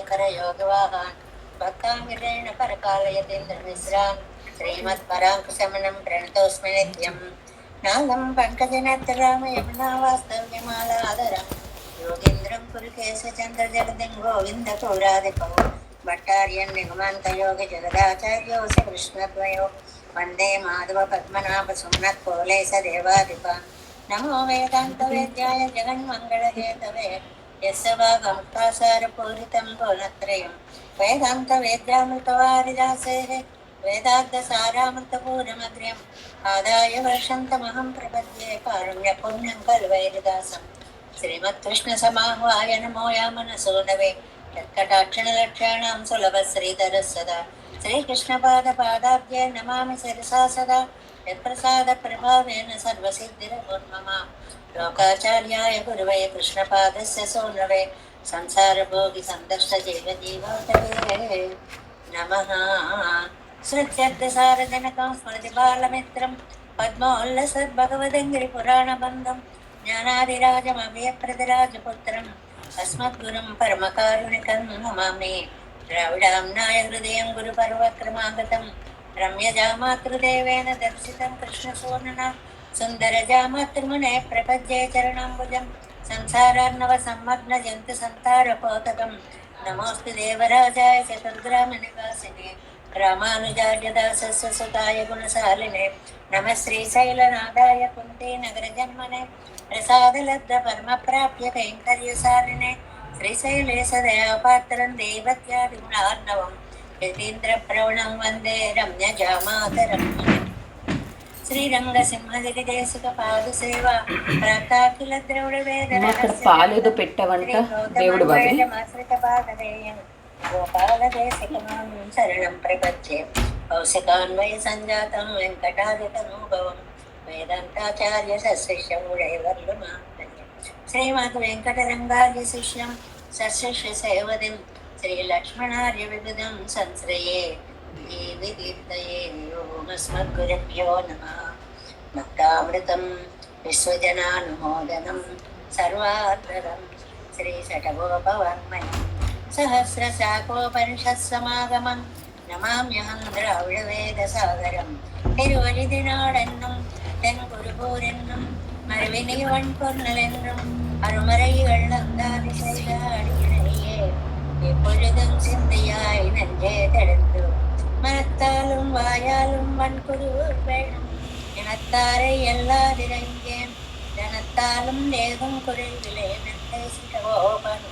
శంకర యోగవాహాన్ భక్తాంగిరేణ పరకాలయతేంద్రమిశ్రాన్ శ్రీమత్పరాంకుశమనం ప్రణతోస్మి నిత్యం నాగం పంకజనేత్రరామ యమునా వాస్తవ్యమాలాదరం యోగీంద్రం పురికేశచంద్ర జగదిం గోవింద పౌరాధిపౌ భట్టార్యన్ నిగమాంతయోగ జగదాచార్యో శ్రీకృష్ణద్వయో వందే మాధవ పద్మనాభ సుమ్నత్ కోలేశ దేవాధిప నమో వేదాంత వేద్యాయ జగన్మంగళహేతవే యస్య భాగముక్తాసారపూరితం గుణత్రయం వేదాంత వేద్యామృతవారిదాసేః వేదార్థసారామృతపూర్ణమగ్ర్యం ఆదాయ వర్షంతమహం ప్రపద్యే కారుణ్య పుణ్యం కల్వైరిదాసం శ్రీమత్కృష్ణ సమాహ్వాయ నమో యామనసో నవే యత్కటాక్షణలక్ష్యాణం సులభ శ్రీధర సదా శ్రీకృష్ణపాదపాదాబ్జే నమామి శిరసా సదా యత్ప్రసాద ప్రభావేన సర్వసిద్ధిరముర్మమ లోకాచార్యాయ గురవే కృష్ణపాదస్య సోనవే సంసారభోగి సందర్శ జీవజీవతవే నమః శృత్యర్థసారజనకం స్మృతిబాలమిత్రం పద్మోల్లసద్భగవదంగిరి పురాణబంధం జ్ఞానాదిరాజమవ్యప్రదరాజపుత్రం అస్మద్గురుం పరమకారుణికం నమామి ద్రావిడాంనాయ హృదయం గురుపర్వక్రమాగతం రమ్యజామాతృదేవేన దర్శితం కృష్ణసూర్ణన సుందరజామాతృమునే ప్రపద్యే చరణాంబుజం సంసారార్ణవ సమ్మగ్న జంతు సంతారపోతకం నమోస్తు దేవరాజాయ చతుర్గ్రామ నివాసినే రామానుజార్యదాసస్య సుతాయ గుణశాలినే నమ శ్రీశైలనాథాయ కుంతే నగర జన్మనే ప్రసాదలబ్ధ పరమ ప్రాప్య కైంకర్యశాలినే శ్రీశైలే సదయాపాత్రం దేవత్యాది గుణార్ణవం యతీంద్ర ప్రవణం వందే రమ్యజామాతరం శ్రీరంగసింహగిరిదేశిక పాదసేవ ప్రాతాఖిల ద్రవిడ వేద పాలేదో పెట్టవంట దేవుడు పాదరేయం గోపాలదేశికమాం శరణం ప్రపద్యే కౌశికాన్వయ సంజాతం వెంకటాదితనూభవం వేదాంతాచార్య సశిష్యముడైవర్లుమా శ్రీమద్ వెంకటరంగార్య శిష్యం సశిష్య సేవదిం శ్రీలక్ష్మణార్య విబుధం సంశ్రయే దేవి దీప్తయే ఓమస్మద్గురుభ్యో నమః భక్తామృతం విశ్వజనానుమోదనం సర్వార్థరం శ్రీశటగోపవాङ्मयं సహస్రశాఖోపనిషత్సమాగమం నమామ్యహం ద్రావిడవేదసాగరం తిరువழிதினாடென்னும் தென்குருகூரென்னும் மறுவினிவன் பொருளென்றும் அருமறைகள் அந்தாதிசைல அடியினையே எப்பொழுதும் சிந்தையாய் நன்றே தடுத்து மனத்தாலும் வாயாலும் வன்குரு வேணும் இனத்தாரை எல்லாதிரைங்கேன் தனத்தாலும் தேகம் குறைவிலே நன்மை சிட்டகோபன்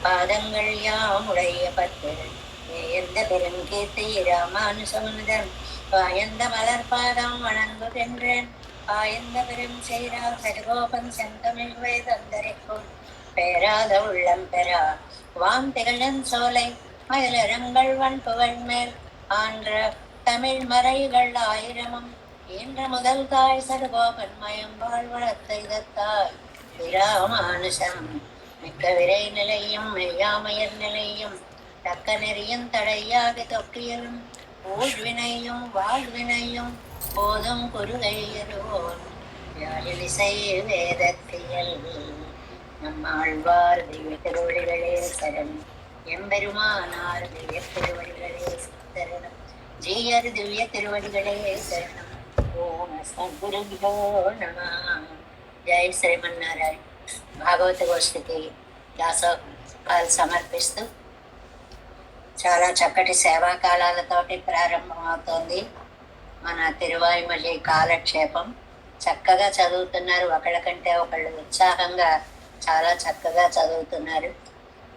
பாதங்கள் யாமுடைய பத்து எந்த பெருங்கீர்த்தி ராமானுசமுனிதன் பாயந்த மலர் பாதம் வணங்குகின்றேன் பாயந்த பெரும் செய்தால் சடகோபன் செந்தமிழ் வேதந்தரிக்கும் பேராத உள்ளம் பெறா வாம் திகழன் சோலை மயிலரங்கள் வன்புகழ் மேல் ஆன்ற தமிழ் மறைகள் ஆயிரமும் ஈன்ற முதல் தாய் சடகோபன் மயம் வாழ்வளத்தை தத்தாய் விராமானுஷம் மிக்க விரை நிலையும் மெய்யாமையர் நிலையும் தக்க நெறியும் தடையாகி தொக்கியலும் ஊழ்வினையும் வாழ்வினையும் போதும் குருகையருவோன் யாழிசை வேதத்தியல் நம்மாழ்வார் தெய்வ திருவடிகளே சரண் எம்பெருமானார் திவ்ய திருவடிகளே சரணம் ஜீயர் திவ்ய திருவடிகளே சரணம் ఓం సద్గురుభ్యో నమః. జై శ్రీమన్నారాయణ. భాగవత గోష్ఠికి దాసోహాలు సమర్పిస్తూ చాలా చక్కటి సేవా కాలాలతోటి ప్రారంభమవుతోంది మన తిరువాయిమలి కాలక్షేపం. చక్కగా చదువుతున్నారు, ఒకళ్ళకంటే ఒకళ్ళు ఉత్సాహంగా చాలా చక్కగా చదువుతున్నారు.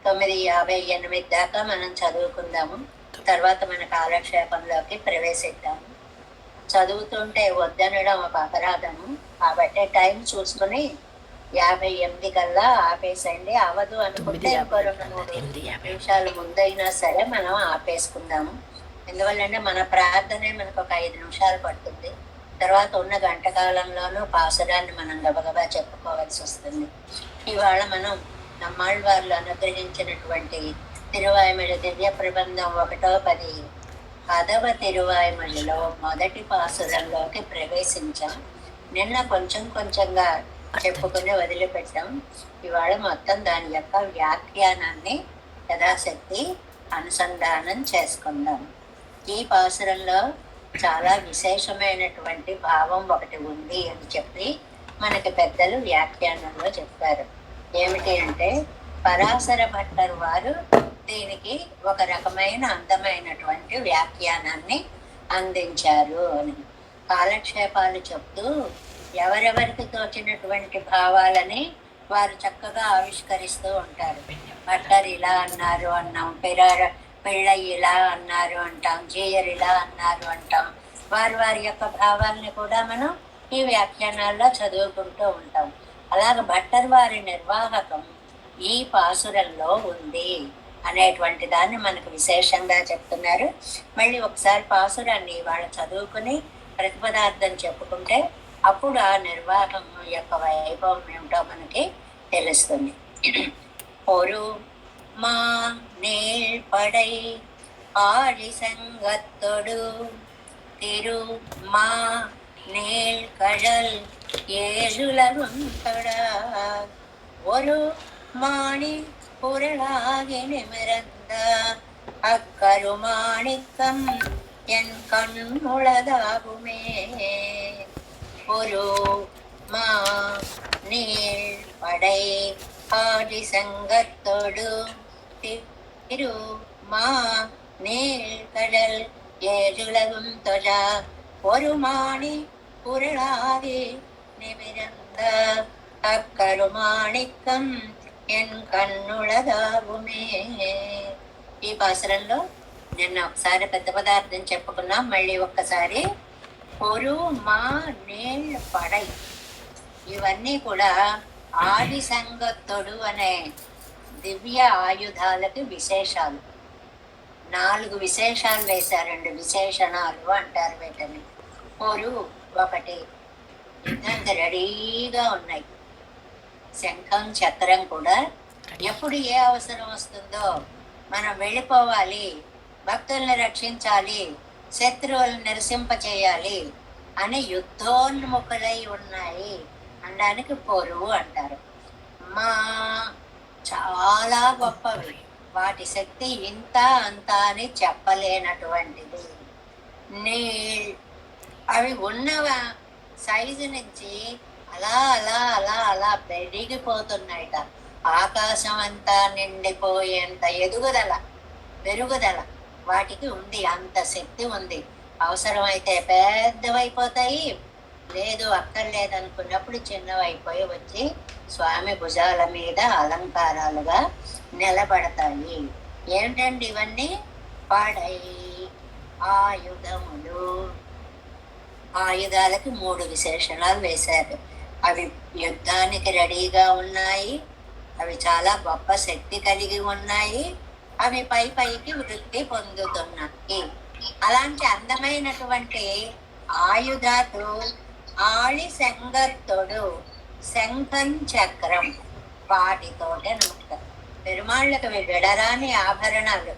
9:58 దాకా మనం చదువుకుందాము, తర్వాత మన కాలక్షేపంలోకి ప్రవేశిద్దాము. చదువుతుంటే వద్దనడం ఒక అపరాధము, కాబట్టి టైం చూసుకుని 58 కల్లా ఆపేసండి. అవదు అనుకుంటే ఇంకో 2-3 నిమిషాలు ముందైనా సరే మనం ఆపేసుకుందాము. ఎందువల్లంటే మన ప్రార్థనే మనకు ఒక 5 నిమిషాలు పడుతుంది. తర్వాత ఉన్న గంట కాలంలోనూ పాసురాన్ని మనం గబగబా చెప్పుకోవాల్సి వస్తుంది. ఇవాళ మనం నమ్మాళ్ళవార్లు అనుగ్రహించినటువంటి తిరువాయిమలి దివ్య ప్రబంధం 1:10 పదవ తిరువాయిమలిలో మొదటి పాసురంలోకి ప్రవేశించాం. నిన్న కొంచెం కొంచెంగా చెప్పుకుని వదిలిపెట్టాం. ఇవాళ మొత్తం దాని యొక్క వ్యాఖ్యానాన్ని యథాశక్తి అనుసంధానం చేసుకుందాం. ఈ పాసురంలో చాలా విశేషమైనటువంటి భావం ఒకటి ఉంది అని చెప్పి మనకి పెద్దలు వ్యాఖ్యానంలో చెప్పారు. ఏమిటి అంటే, పరాశర భట్టర్ వారు దీనికి ఒక రకమైన అందమైనటువంటి వ్యాఖ్యానాన్ని అందించారు అని. కాలక్షేపాలు చెప్తూ ఎవరెవరికి తోచినటువంటి భావాలని వారు చక్కగా ఆవిష్కరిస్తూ ఉంటారు. భట్టర్ ఇలా అన్నారు అన్నాం, పిళ్ళ ఇలా అన్నారు అంటాం, జీయర్ ఇలా అన్నారు అంటాం. వారి యొక్క భావాల్ని కూడా మనం ఈ వ్యాఖ్యానాల్లో చదువుకుంటూ ఉంటాం. అలాగే భట్టర్ వారి నిర్వాహకం ఈ పాసురంలో ఉంది అనేటువంటి దాన్ని మనకు విశేషంగా చెప్తున్నారు. మళ్ళీ ఒకసారి పాసురాన్ని వాళ్ళు చదువుకుని ప్రతిపదార్థం చెప్పుకుంటే అప్పుడు ఆ నిర్వాహం యొక్క వైభవం ఏమిటో మనకి తెలుస్తుంది. ஒரு மா நேள் படை ஆழி சங்கத்தொடு திரு மா நேள் கடல் ஏழுலகும் தொட ஒரு மாணி குரலாகி நிமிர்ந்த அக்கருமாணிக்கம் என் கண்ணுளதாகுமே. ஒரு மா நேள் படை ஆடி சங்கத்தோடு திரு மா நேள் கடல் ஏழுலகும் தொழா ஒரு மாணி குரலாகி நிமிர்ந்த అక్కరుమాణిక్కం ఎన్ కన్నుళదాగుమే. ఈ పాసురంలో నిన్న ఒకసారి పెద్ద పదార్థం చెప్పుకున్నాం. మళ్ళీ ఒక్కసారి పొరు మా నేళ్ళ పడై, ఇవన్నీ కూడా ఆది సంగత్తుడు అనే దివ్య ఆయుధాలకి విశేషాలు. 4 విశేషాలు వేశారండి. విశేషణాలు అంటారు వీటిని. పొరు ఒకటి, యుద్ధానికి రెడీగా ఉన్నాయి. శంఖం చక్రం కూడా ఎప్పుడు ఏ అవసరం వస్తుందో మనం వెళ్ళిపోవాలి, భక్తుల్ని రక్షించాలి, శత్రువులను నిరసింపచేయాలి అని యుద్ధోన్ముఖులై ఉన్నాయి అనడానికి పొరు అంటారు. మా చాలా గొప్పవి, వాటి శక్తి ఇంత అంత అని చెప్పలేనటువంటిది. నీ అవి ఉన్న సైజు నుంచి అలా అలా అలా అలా పెరిగిపోతున్నాయిట. ఆకాశం అంతా నిండిపోయేంత పెరుగుదల వాటికి ఉంది. అంత శక్తి ఉంది. అవసరమైతే పెద్దవైపోతాయి, లేదు అక్కర్లేదనుకున్నప్పుడు చిన్నవైపోయి వచ్చి స్వామి భుజాల మీద అలంకారాలుగా నిలబడతాయి. ఏంటండి ఇవన్నీ? పడై ఆయుధములు. ఆయుధాలకి 3 విశేషణాలు వేశారు. అవి యుద్ధానికి రెడీగా ఉన్నాయి, అవి చాలా గొప్ప శక్తి కలిగి ఉన్నాయి, అవి పైకి వృద్ధి పొందుతున్నాయి. అలాంటి అందమైనటువంటి ఆయుధాలు ఆళి శంగత్తొడు, శంఖం చక్రం, వాటితోటే నమ్ముతారు. పెరుమాళ్ళకి విడరాని ఆభరణాలు.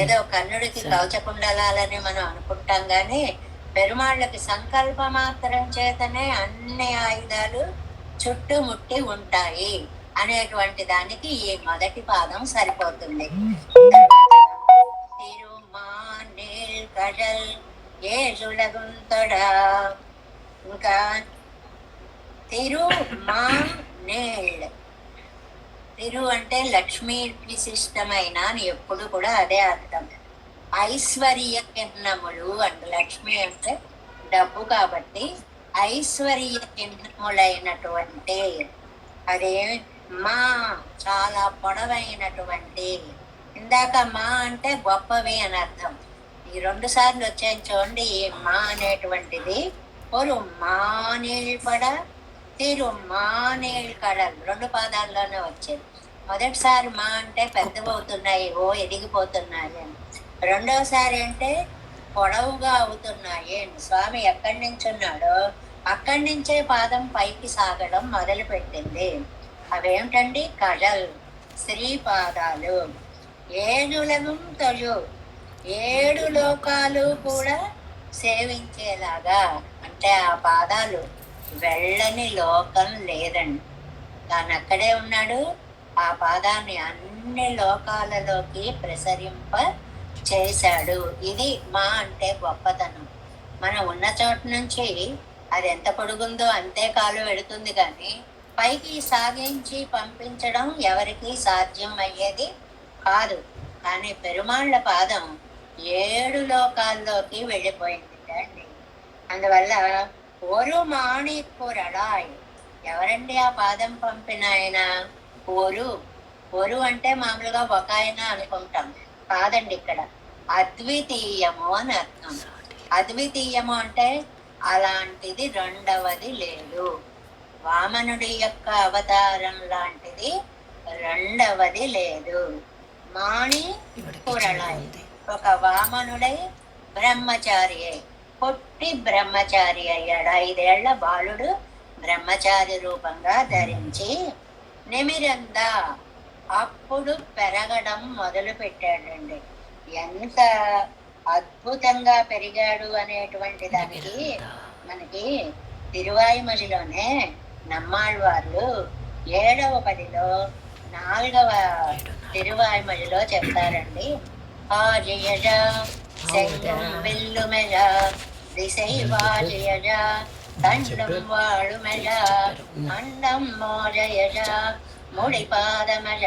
ఏదో కన్నుడికి కవచకుండలాలని మనం అనుకుంటాం కానీ పెరుమాళ్ళకి సంకల్ప మాత్రం చేతనే అన్ని ఆయుధాలు చుట్టుముట్టి ఉంటాయి అనేటువంటి దానికి ఈ మొదటి పాదం సరిపోతుంది. తిరుమానేల్ కడల్ ఏజులగుంతొడా, ఇంకా తిరుమానేల్, తిరు అంటే లక్ష్మీ విశిష్టమైన అని ఎప్పుడు కూడా అదే అర్థం. ఐశ్వర్య చిహ్నములు అంటే లక్ష్మి అంటే డబ్బు కాబట్టి ఐశ్వర్య చిహ్నములైనటువంటి, అదే మా చాలా పొడవైనటువంటి. ఇందాక మా అంటే గొప్పవి అని అర్థం. ఈ 2 సార్లు వచ్చాయని చూడండి. ఈ మా అనేటువంటిది ஒரு మానేల్ పడ తిరు మానేల్ కడల్ 2 పాదాల్లోనే వచ్చేది. మొదటిసారి మా అంటే పెద్దవవుతున్నాయి, ఎదిగిపోతున్నాయి అని. రెండవసారి అంటే పొడవుగా అవుతున్నాయి. స్వామి ఎక్కడి నుంచి ఉన్నాడో అక్కడి నుంచే పాదం పైకి సాగడం మొదలు పెట్టింది. అవేమిటండి? కడల్, శ్రీపాదాలు. ఏనులగు తొలు, 7 లోకాలు కూడా సేవించేలాగా. అంటే ఆ పాదాలు వెళ్ళని లోకం లేదండి. తాను అక్కడే ఉన్నాడు, ఆ పాదాన్ని అన్ని లోకాలలోకి ప్రసరింప చేశాడు. ఇది మా అంటే గొప్పతనం. మనం ఉన్న చోట నుంచి అది ఎంత పొడుగుందో అంతే కాలు వెళుతుంది, కానీ పైకి సాగించి పంపించడం ఎవరికి సాధ్యం అయ్యేది కాదు. కానీ పెరుమాళ్ళ పాదం 7 లోకాల్లోకి వెళ్ళిపోయింది అండి. అందువల్ల ఓరు మాణిక్కురడాయ్, ఎవరండి ఆ పాదం పంపిన ఆయన? ఓరు. ఓరు అంటే మామూలుగా ఒక ఆయన అనుకుంటాం, కాదండి. ఇక్కడ అద్వితీయము అని అర్థం. అద్వితీయము అంటే అలాంటిది రెండవది లేదు. వామనుడి యొక్క అవతారం లాంటిది రెండవది లేదు. మాణి కురళాయి, ఒక వామనుడై బ్రహ్మచారి అయి పొట్టి బ్రహ్మచారి అయ్యాడు. 5 ఏళ్ల బాలుడు బ్రహ్మచారి రూపంగా ధరించి నిమిరంద అప్పుడు పెరగడం మొదలు పెట్టాడండి. ఎంత అద్భుతంగా పెరిగాడు అనేటువంటి దానికి మనకి తిరువాయిమలిలోనే నమ్మాళ్వార్లు 7వ పదిలో 4వ తిరువాయిమలిలో చెప్తారండి. ఆజయజ செங்கும் வெல்லுமெழ திசை வாஜயஜ தண்டம் வாழுமெழ அண்டம் மோஜயஜ முடிபாதமழ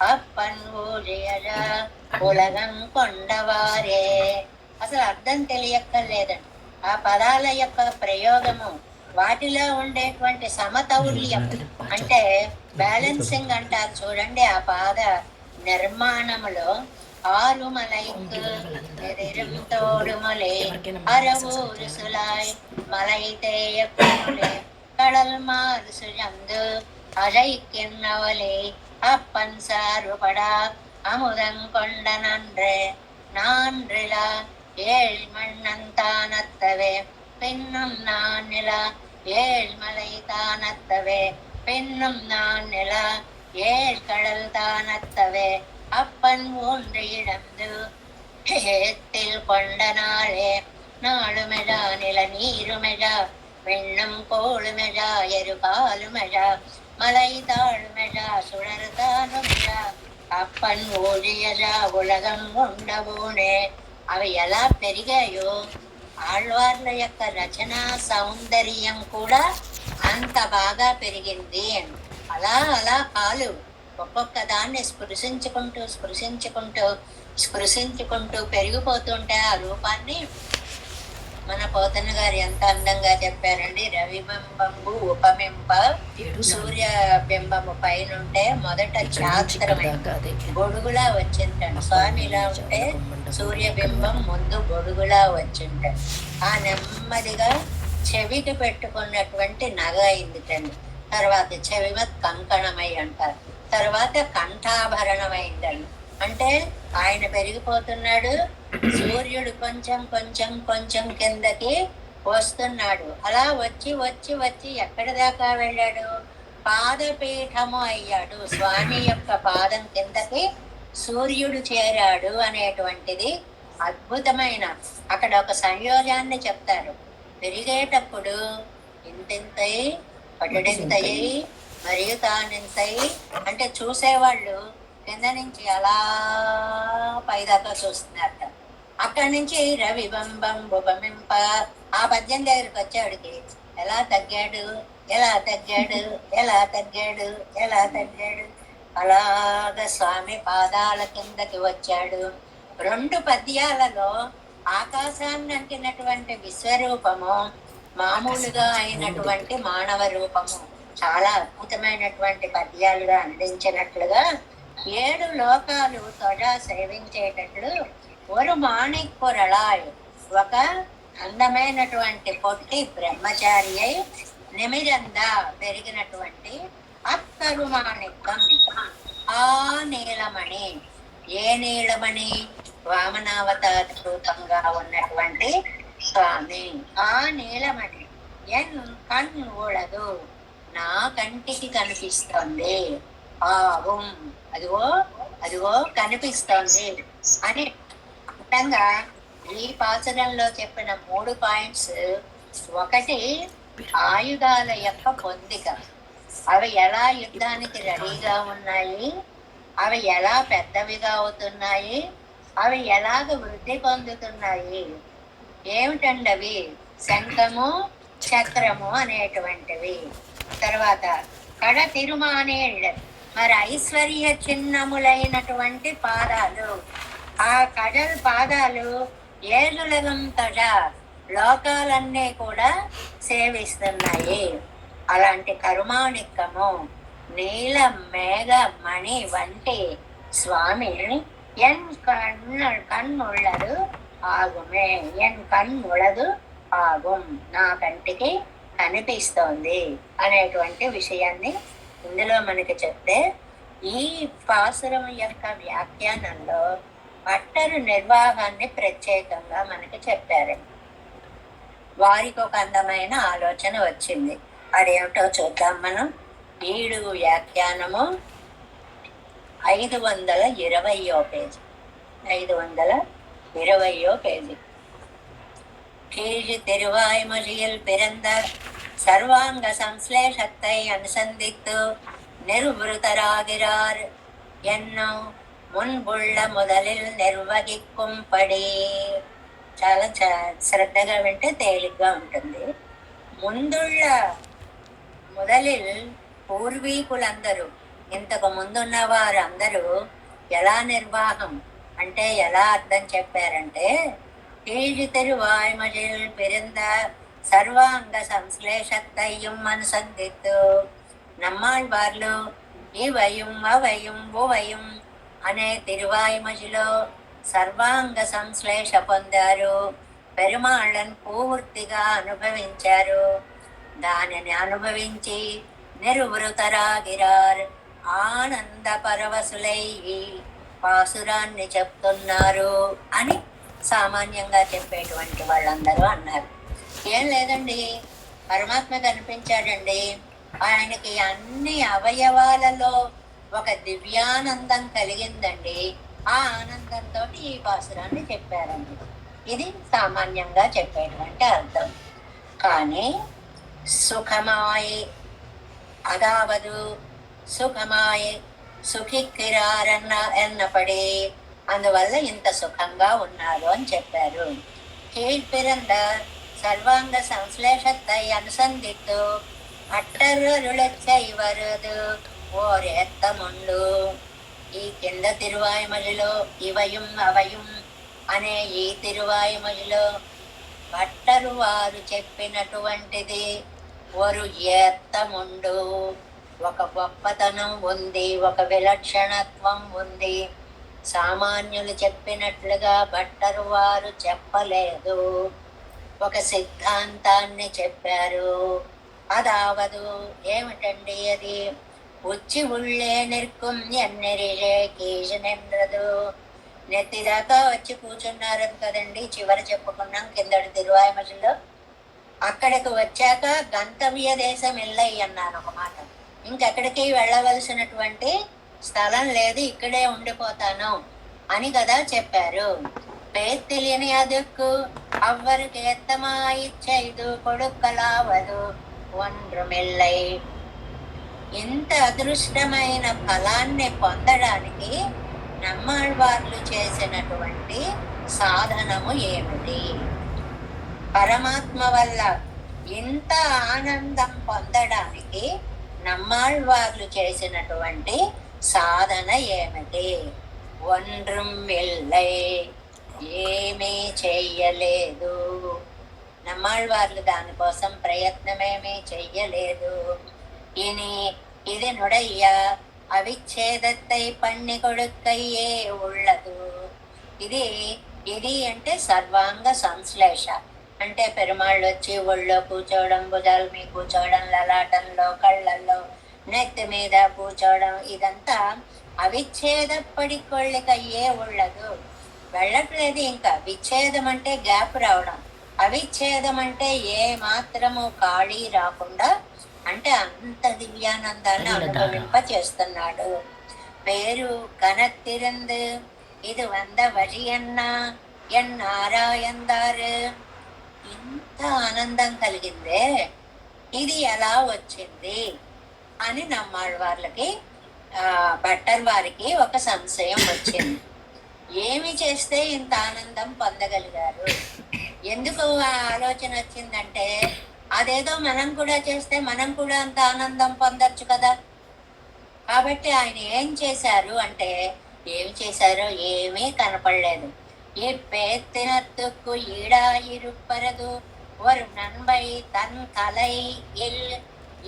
అప్పన్ ఊజయజ ఉలగం కొండవారే. అసలు అర్థం తెలియక్కర్లేదండి. ఆ పదాల యొక్క ప్రయోగము, వాటిలో ఉండేటువంటి సమతౌల్యం అంటే బ్యాలెన్సింగ్ అంటారు చూడండి. ఆ పాద నిర్మాణములో ஆறுமலைக்கு தோடுமலே அறவூறு சுலாய் மலை தேய கடல் மாறு சுழந்து அழைக்கின்றவளே அப்பன் சார்படா அமுதங்கொண்ட நன்றே நான்றிலா ஏழ் மண்ணந்தானத்தவே பின்னும் நான் நிலா ஏழ் மலை தானத்தவே பின்னும் நான் நிலா ஏழ் கடல் தானத்தவே அப்பன் ஒன்று இழந்து ஏத்தில் கொண்ட நாளே நாளுமெழா நில நீருமெழா வெண்ணும் கோளுமெழா எருகாலுமெழா மலை தாழுமெழா சுழற்தானுமெழா அப்பன் ఓడియజా ఉలగం ఉండవునే. అవి ఎలా పెరిగాయో ఆళ్వార్ల యొక్క రచనా సౌందర్యం కూడా అంత బాగా పెరిగింది. అలా అలా కాలు ఒక్కొక్క దాన్ని స్పృశించుకుంటూ పెరిగిపోతుంటే ఆ రూపాన్ని మన పోతన్న గారు ఎంత అందంగా చెప్పారండి. రవిబింబంబు ఉపమింప సూర్య బింబము పైనుంటే మొదట ఛాత్రమై గొడుగులా వచ్చింటాడు. స్వామి ఇలా ఉంటే సూర్యబింబం ముందు గొడుగులా వచ్చింటాడు. ఆ నెమ్మదిగా చెవికి పెట్టుకున్నటువంటి నగ అయిందిటండి. తర్వాత చెవిమత్ కంకణమై అంటారు. తర్వాత కంఠాభరణమైందండి. అంటే ఆయన పెరిగిపోతున్నాడు, సూర్యుడు కొంచెం కొంచెం కొంచెం కిందకి వస్తున్నాడు. అలా వచ్చి వచ్చి వచ్చి ఎక్కడి దాకా వెళ్ళాడు? పాదపీఠము అయ్యాడు. స్వామి యొక్క పాదం కిందకి సూర్యుడు చేరాడు అనేటువంటిది అద్భుతమైన, అక్కడ ఒక సంయోగాన్ని చెప్తారు. పెరిగేటప్పుడు ఇంతింతై పటడింతయి మరియు తానింతయి అంటే చూసేవాళ్ళు కింద నుంచి అలా పైదాకా చూస్తున్నారట. అక్కడి నుంచి రవిబంబం బుబమింప ఆ పద్యం దగ్గరికి వచ్చేవాడికి ఎలా తగ్గాడు ఎలా తగ్గాడు ఎలా తగ్గాడు ఎలా తగ్గాడు అలాగ స్వామి పాదాల కిందకి వచ్చాడు. 2 పద్యాలలో ఆకాశాన్ని అంటినటువంటి విశ్వరూపము, మామూలుగా అయినటువంటి మానవ రూపము చాలా అద్భుతమైనటువంటి పద్యాలుగా అందించినట్లుగా 7 లోకాలు త్వజా సేవించేటట్లు ఒక మాణిక్కురళాయ్, ఒక అందమైనటువంటి పొట్టి బ్రహ్మచారి అయి నిమిరంద పెరిగినటువంటి అక్కరు మాణిక్యం. ఆ నీలమణి, ఏ నీలమణి? వామనావతార రూపంగా ఉన్నటువంటి స్వామి. ఆ నీలమణి ఎన్ కన్ ఊడదు, నా కంటికి కనిపిస్తోంది. ఆవుం, అదిగో అదిగో కనిపిస్తోంది అని అర్థంగా ఈ పాసరంలో చెప్పిన 3 పాయింట్స్. ఒకటి ఆయుధాల యొక్క పొందిక, అవి ఎలా యుద్ధానికి రెడీగా ఉన్నాయి, అవి ఎలా పెద్దవిగా అవుతున్నాయి, అవి ఎలాగ వృద్ధి పొందుతున్నాయి. ఏమిటండి అవి? శంఖము చక్రము అనేటువంటివి. తర్వాత కడ తిరుమానేళ్ళు, మరి ఐశ్వర్య చిహ్నములైనటువంటి పాదాలు. ఆ కడల్ పాదాలు ఏలులగంతట లోకాలన్నీ కూడా సేవిస్తున్నాయి. అలాంటి కరుమాణిక్కము నీల మేఘ మణి వంటి స్వామి ఎన్ కన్నుళ్ళదు ఆగుమే, ఎన్ కన్నుళదు ఆగుం, నా కంటికి కనిపిస్తోంది అనేటువంటి విషయాన్ని ఇందులో మనకి చెప్తే, ఈ పాసురం యొక్క వ్యాఖ్యానంలో పట్టరు నిర్వాహాన్ని ప్రత్యేకంగా మనకి చెప్పారు. వారికి ఒక అందమైన ఆలోచన వచ్చింది. అదేమిటో చూద్దాం మనం. ఈడు వ్యాఖ్యానము 520వ పేజీ. 520వ పేజీ. கீழ் திருவாய்மொழியில் பிறந்த சர்வாங்க சம்ஸ்லேஷத்தை அனுசந்தித்து நிர்வృతராகிறார் என்னும் మున్బుళ్ళ మొదలిల్ నిర్వహింపడి. చాలా శ్రద్ధగా వింటే తేలిగ్గా ఉంటుంది. ముందుళ్ళ మొదలిల్ పూర్వీకులందరూ, ఇంతకు ముందున్న వారందరూ ఎలా నిర్వాహం అంటే ఎలా అర్థం చెప్పారంటే, கீழ் திருவாய்மொழியில் பிறந்த సర్వాంగ సంశ్లేషత్తయ్యం అనుసంధిత్తు, నమ్మాళ్వార్లు ఇవయం అవయం ఉవయం అనే తిరువాయిమజిలో సర్వాంగ సంశ్లేష పొందారు. పెరుమాళ్ళను పూర్తిగా అనుభవించారు. దానిని అనుభవించి నిర్వృతరాగిరార్, ఆనంద పరవశులై పాసురాన్ని చెప్తున్నారు అని సామాన్యంగా చెప్పేటువంటి వాళ్ళందరూ అన్నారు. ఏం లేదండి, పరమాత్మ కనిపించాడండి, ఆయనకి అన్ని అవయవాలలో ఒక దివ్యానందం కలిగిందండి, ఆ ఆనందంతో ఈ పాసురాన్ని చెప్పారండి. ఇది సామాన్యంగా చెప్పేటువంటి అర్థం. కానీ సుఖమాయి అదావదు సుఖమాయి సుఖిక్కిరారన్న ఎన్నపడి, అందువల్ల ఇంత సుఖంగా ఉన్నారు అని చెప్పారు. కీழ்పిరంద సర్వాంగ సంశ్లేషத்தை అనుసంధిత్తు అట్టరులెచ్చైవరదు ఓరేత్తముండు. ఈ కింద తిరువాయుమలిలో ఇవయం అవయం అనే ఈ తిరువాయుమలిలో భట్టరు వారు చెప్పినటువంటిది ఒక ఏత్తముండు, ఒక గొప్పతనం ఉంది, ఒక విలక్షణత్వం ఉంది. సామాన్యులు చెప్పినట్లుగా భట్టరు వారు చెప్పలేదు, ఒక సిద్ధాంతాన్ని చెప్పారు. అదావదు ఏమిటండి అది? ఉచ్చి ఉళ్ళే నిర్కుం ఎన్నెరిజే కీజనెంద్రదు. నెత్తిదాకా వచ్చి కూర్చున్నారు కదండి, చివరి చెప్పుకున్నాం కిందటి తిరువాయిమజిలో. అక్కడికి వచ్చాక గంతవ్య దేశం ఇల్లై అన్నాను ఒక మాట. ఇంకెక్కడికి వెళ్ళవలసినటువంటి స్థలం లేదు, ఇక్కడే ఉండిపోతాను అని కదా చెప్పారు. పేరు తెలియని అదుక్కు అవ్వరికి ఎత్తమాయిచ్చైదు కొడుక్కలావదు ఒండ్రుమిల్లై. ఇంత అదృష్టమైన ఫలాన్ని పొందడానికి నమ్మాళ్వార్లు చేసినటువంటి సాధనము ఏమిటి? పరమాత్మ వల్ల ఇంత ఆనందం పొందడానికి నమ్మాళ్వార్లు చేసినటువంటి సాధన ఏమిటి? ఒండ్రం వెళ్ళై, ఏమీ చెయ్యలేదు. నమ్మాళ్వార్లు దానికోసం ప్రయత్నమేమీ చెయ్యలేదు. ఇది నుడయ్య అవిచ్ఛేదత్తై పన్ని కొడుక్కయ్యే ఉళ్ళదు. ఇది అంటే సర్వాంగ సంశ్లేష. అంటే పెరుమాళ్ళు వచ్చి ఒళ్ళో కూర్చోవడం, భుజాల మీద కూర్చోవడం, లలాటంలో కళ్ళల్లో నెత్తి మీద కూర్చోవడం, ఇదంతా అవిచ్ఛేదప్పటి కొళ్ళకయ్యే ఉళ్ళదు. వెళ్ళట్లేదు. ఇంకా విచ్ఛేదం అంటే గ్యాప్ రావడం, అవిచ్ఛేదం అంటే ఏ మాత్రము ఖాళీ రాకుండా, అంటే అంత దివ్యానందాన్ని అనుభవింప చేస్తున్నాడు. పేరు కనత్తిరందు ఇది వంద వజియన్నా ఎన్నారాయందారు. ఇంత ఆనందం కలిగిందే, ఇది ఎలా వచ్చింది అని నమ్మాళ్ళవార్లకి భట్టర్ వారికి ఒక సంశయం వచ్చింది. ఏమి చేస్తే ఇంత ఆనందం పొందగలిగారు? ఎందుకు ఆ ఆలోచన వచ్చిందంటే, అదేదో మనం కూడా చేస్తే మనం కూడా అంత ఆనందం పొందొచ్చు కదా. కాబట్టి ఆయన ఏం చేశారు అంటే, ఏమి చేశారో ఏమీ కనపడలేదు. எப்பேத்தினத்துக்கு ஈடாயிருப்பரது ஒரு நன்மை தன் தலை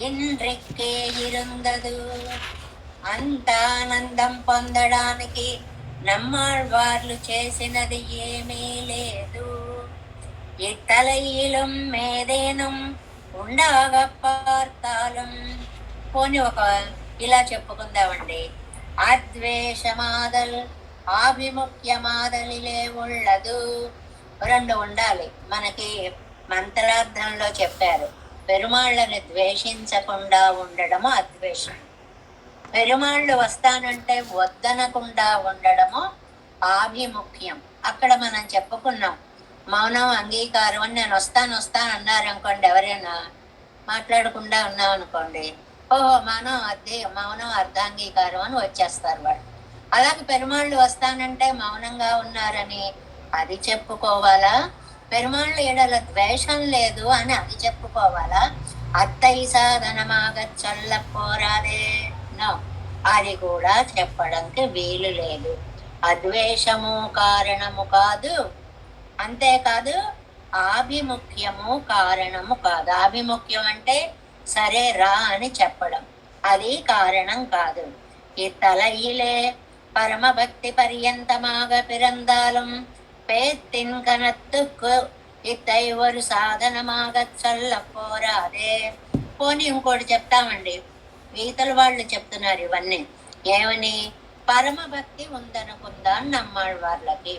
இன்றைக்கே இருந்தது. అంత ఆనందం పొందడానికి నమ్మాళ్వార్లు చేసినది ఏమీ లేదు. ఇత్తలయిలం మేదేనం ఉండాగ పార్తాలం. పోని ఒక ఇలా చెప్పుకుందామండి. అద్వేషమాదల్ ఆభిముఖ్యమాదలిలే ఉళ్ళదు. రెండు ఉండాలి. మనకి మంత్రార్థంలో చెప్పారు, పెరుమాళ్ళని ద్వేషించకుండా ఉండడము అద్వేషం, పెరుమాళ్ళు వస్తానంటే వద్దనకుండా ఉండడము ఆభిముఖ్యం. అక్కడ మనం చెప్పుకున్నాం, మౌనం అంగీకారం అని. నేను వస్తాను అన్నారనుకోండి, ఎవరైనా మాట్లాడకుండా ఉన్నాం అనుకోండి, ఓహో మౌనం అర్ధాంగీకారం అని వచ్చేస్తారు వాళ్ళు. అలాగే పెరుమాళ్ళు వస్తానంటే మౌనంగా ఉన్నారని అది చెప్పుకోవాలా? పెరుమాళ్ళు ఎడల ద్వేషం లేదు అని అది చెప్పుకోవాలా? అత్తై సాధనమాగ చల్ల పోరాదే నో, అది కూడా చెప్పడానికి వీలు లేదు. అద్వేషము కారణము కాదు, అంతేకాదు ఆభిముఖ్యము కారణము కాదు. ఆభిముఖ్యం అంటే సరే రా అని చెప్పడం, అది కారణం కాదు. ఈ తలయిలే పరమభక్తి పర్యంతమాగ పిరందాలం పేత్తిన్ కనత్తుకు ఇత్తై ஒரு సాధనమాగ చల్ల పోరాదే. పోనీ ఇంకోటి చెప్తామండి, గీతల వాళ్ళు చెప్తున్నారు ఇవన్నీ. ఏమని? పరమభక్తి ఉందనుకుందాం నమ్మాళ్ళ వాళ్ళకి.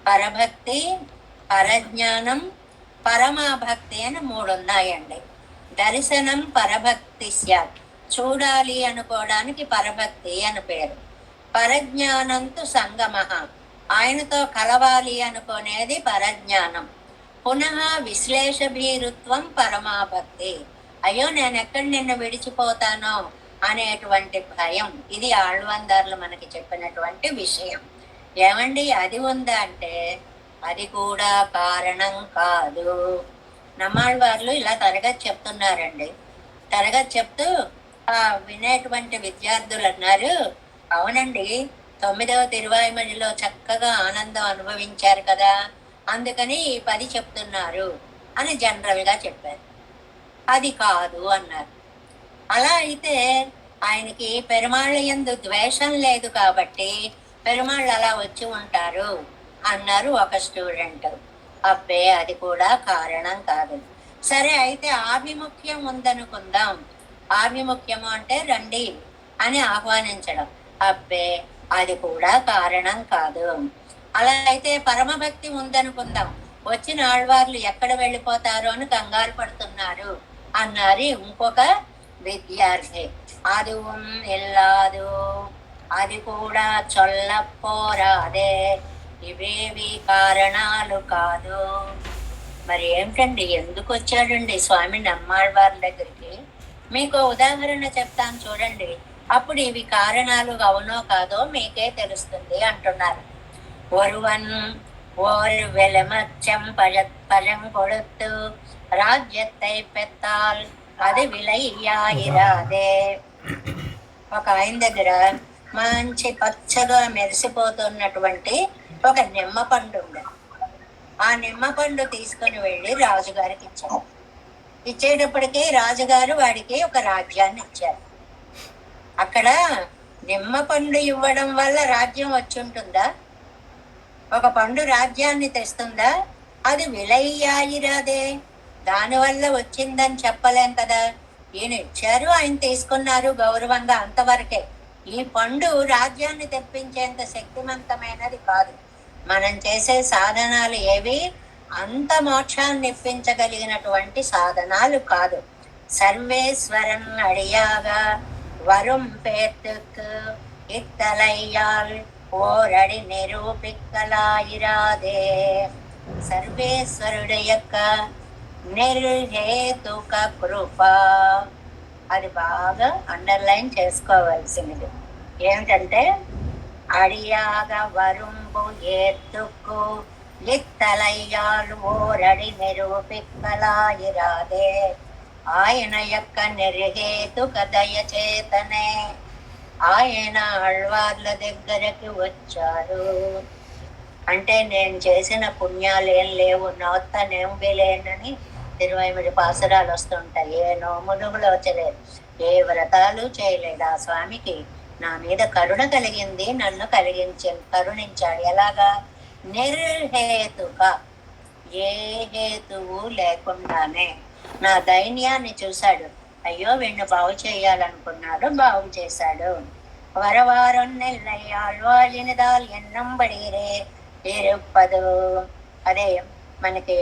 పరభక్తి, పరజ్ఞానం, పరమాభక్తి అని మూడు ఉన్నాయండి. దర్శనం పరభక్తి స్యాత్, చూడాలి అనుకోవడానికి పరభక్తి అని పేరు. పరజ్ఞానంతో సంగమ, ఆయనతో కలవాలి అనుకునేది పరజ్ఞానం. పునః విశ్లేషభీరుత్వం పరమాభక్తి, అయ్యో నేను ఎక్కడ నిన్ను విడిచిపోతానో అనేటువంటి భయం. ఇది ఆళ్వాందార్లు మనకి చెప్పినటువంటి విషయం. ఏమండి, అది ఉందా అంటే అది కూడా కారణం కాదు. నమ్మాళ్ళవార్లు ఇలా తరగతి చెప్తున్నారండి. తరగతి చెప్తూ వినేటువంటి విద్యార్థులు అన్నారు, అవునండి 9వ తిరువాయిమడిలో చక్కగా ఆనందం అనుభవించారు కదా, అందుకని 10 చెప్తున్నారు అని జనరల్ గా చెప్పారు. అది కాదు అన్నారు. అలా అయితే ఆయనకి పెరుమాళ్ళ యందు ద్వేషం లేదు కాబట్టి పెరుమాళ్ళు అలా వచ్చి ఉంటారు అన్నారు ఒక స్టూడెంట్. అబ్బే, అది కూడా కారణం కాదు. సరే అయితే ఆభిముఖ్యం ఉందనుకుందాం. ఆభిముఖ్యము అంటే రండి అని ఆహ్వానించడం. అబ్బే, అది కూడా కారణం కాదు. అలా అయితే పరమభక్తి ఉందనుకుందాం. వచ్చిన ఆళ్వార్లు ఎక్కడ వెళ్ళిపోతారో అని కంగారు పడుతున్నారు అన్నారు ఇంకొక విద్యార్థి. అది ఇల్లాదు, అది కూడా చొల్లపోరాదే, ఇవేవి కారణాలు కాదు. మరి ఏమిటండి, ఎందుకు వచ్చాడండి స్వామి నమ్మాళ్ళవారి దగ్గరికి? మీకు ఉదాహరణ చెప్తాను చూడండి, అప్పుడు ఇవి కారణాలు అవునో కాదో మీకే తెలుస్తుంది అంటున్నారు. ஒருவன் ஒரு வெளமச்சம் பழம் கொடுத்து రాజ్యத்தை పెత్తాల్ అది విలయ్యాయిరాదే. ఒక ఆయన దగ్గర మంచి పచ్చగా మెరిసిపోతున్నటువంటి ఒక నిమ్మ పండు ఉంది. ఆ నిమ్మ పండు తీసుకుని వెళ్ళి రాజుగారికి ఇచ్చారు. ఇచ్చేటప్పటికి రాజుగారు వాడికి ఒక రాజ్యాన్ని ఇచ్చారు. అక్కడ నిమ్మ పండు ఇవ్వడం వల్ల రాజ్యం వచ్చి ఉంటుందా? ఒక పండు రాజ్యాన్ని తెస్తుందా? అది విలయ్యాయిరాదే, దానివల్ల వచ్చిందని చెప్పలేం కదా. ఈయన ఇచ్చారు, ఆయన తీసుకున్నారు గౌరవంగా, అంతవరకే. ఈ పండు రాజ్యాన్ని తెప్పించేంత శక్తివంతమైనది కాదు. మనం చేసే సాధనాలు ఏవి అంత మోక్షాన్ని ఇప్పించగలిగినటువంటి సాధనాలు కాదు. సర్వేశ్వరన్ అడియాగా వరుం పేర్తుకు ఇత్తలయ్యాల్ ఓరడి నిరూపిక్కలాయిరాదే. సర్వేశ్వరుడు యొక్క నిర్హేతుక కృప, అది బాగా అండర్లైన్ చేసుకోవాల్సినది. ఏమిటంటే అడియాగ వరుంబు ఏత్తుకు లిత్తలయ్యాలు ఓరడి నిరూపిక్కలాయిరాదే ఆయన యొక్క నిర్హేతుక దయచేతనే ఆయన ఆళ్వార్ల దగ్గరికి వచ్చారు. అంటే నేను చేసిన పుణ్యాలేం లేవు, నోత్తనేం విలేనని 28 పాసురాలు వస్తుంటాయి. ఏ నోములు వచ్చలేదు, ఏ వ్రతాలు చేయలేదు. ఆ స్వామికి నా మీద కరుణ కలిగింది, నన్ను కరుణించాడు. ఎలాగా? నిర్హేతుక, ఏ హేతువు లేకుండానే నా దైన్యాన్ని చూశాడు. అయ్యో వీణ్ణి బాగు చేయాలనుకున్నాడు, బాగు చేశాడు. వరవారం నెల్లయ్యాళ్వాలినిదాల్ ఎన్నంబడీరే ఇరుప్పదు. అదే మనకి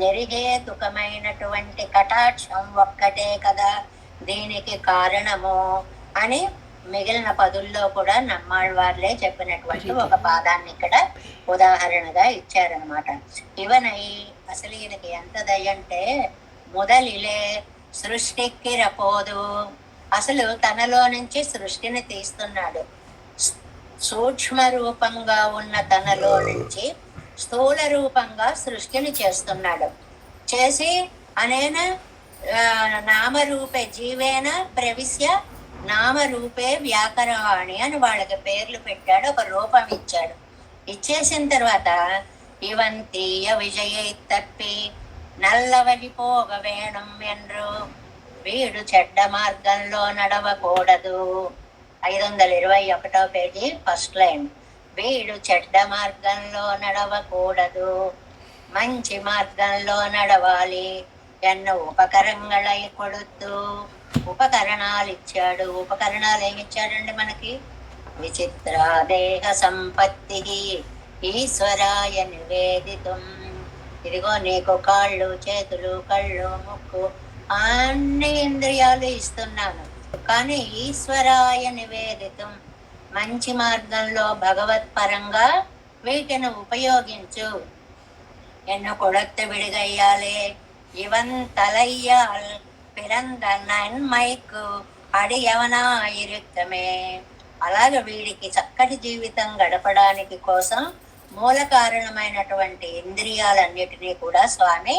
నిర్హేతుకమైనటువంటి కటాక్షం ఒక్కటే కదా దీనికి కారణము అని మిగిలిన పదుల్లో కూడా నమ్మాళ్వార్లే చెప్పినటువంటి ఒక పాదాన్ని ఇక్కడ ఉదాహరణగా ఇచ్చారనమాట. ఇవనై అసలు ఈయనకి ఎంత దయంటే మొదలిలే సృష్టికి రపోదు. అసలు తనలో నుంచి సృష్టిని తీస్తున్నాడు. సూక్ష్మ రూపంగా ఉన్న తనలో నుంచి స్థూల రూపంగా సృష్టిని చేస్తున్నాడు. చేసి అనేన నామరూపే జీవేన ప్రవిశ్య నామరూపే వ్యాకరవాణి అని వాళ్ళకి పేర్లు పెట్టాడు, ఒక రూపం ఇచ్చాడు. ఇచ్చేసిన తర్వాత ఇవంతీయ విజయై తప్పి నల్లవలిపోగ వేణం ఎండ్రు వీడు చెడ్డ మార్గంలో నడవకూడదు. 521 పేజీ ఫస్ట్ లైన్. వీడు చెడ్డ మార్గంలో నడవకూడదు, మంచి మార్గంలో నడవాలి. ఎన్నో ఉపకరణங்களை కొడుతూ ఉపకరణాలు ఇచ్చాడు. ఉపకరణాలు ఏమిచ్చాడండి మనకి? విచిత్ర దేహ సంపత్తి ఈశ్వరాయ నివేదితం. ఇదిగో నీకు కాళ్ళు, చేతులు, కళ్ళు, ముక్కు అన్ని ఇంద్రియాలు ఇస్తున్నాను, కానీ ఈశ్వరాయ నివేదితం, మంచి మార్గంలో భగవత్ పరంగా వీటిని ఉపయోగించు. ఎన్ను కొడత్తు విడిగయ్యాలే ఇవన్ తలయ్యాల్ పిరంద నన్మైకు అడి యవనా ఇరుత్తమే. అలాగే వీడికి చక్కటి జీవితం గడపడానికి కోసం మూల కారణమైనటువంటి ఇంద్రియాలన్నిటినీ కూడా స్వామి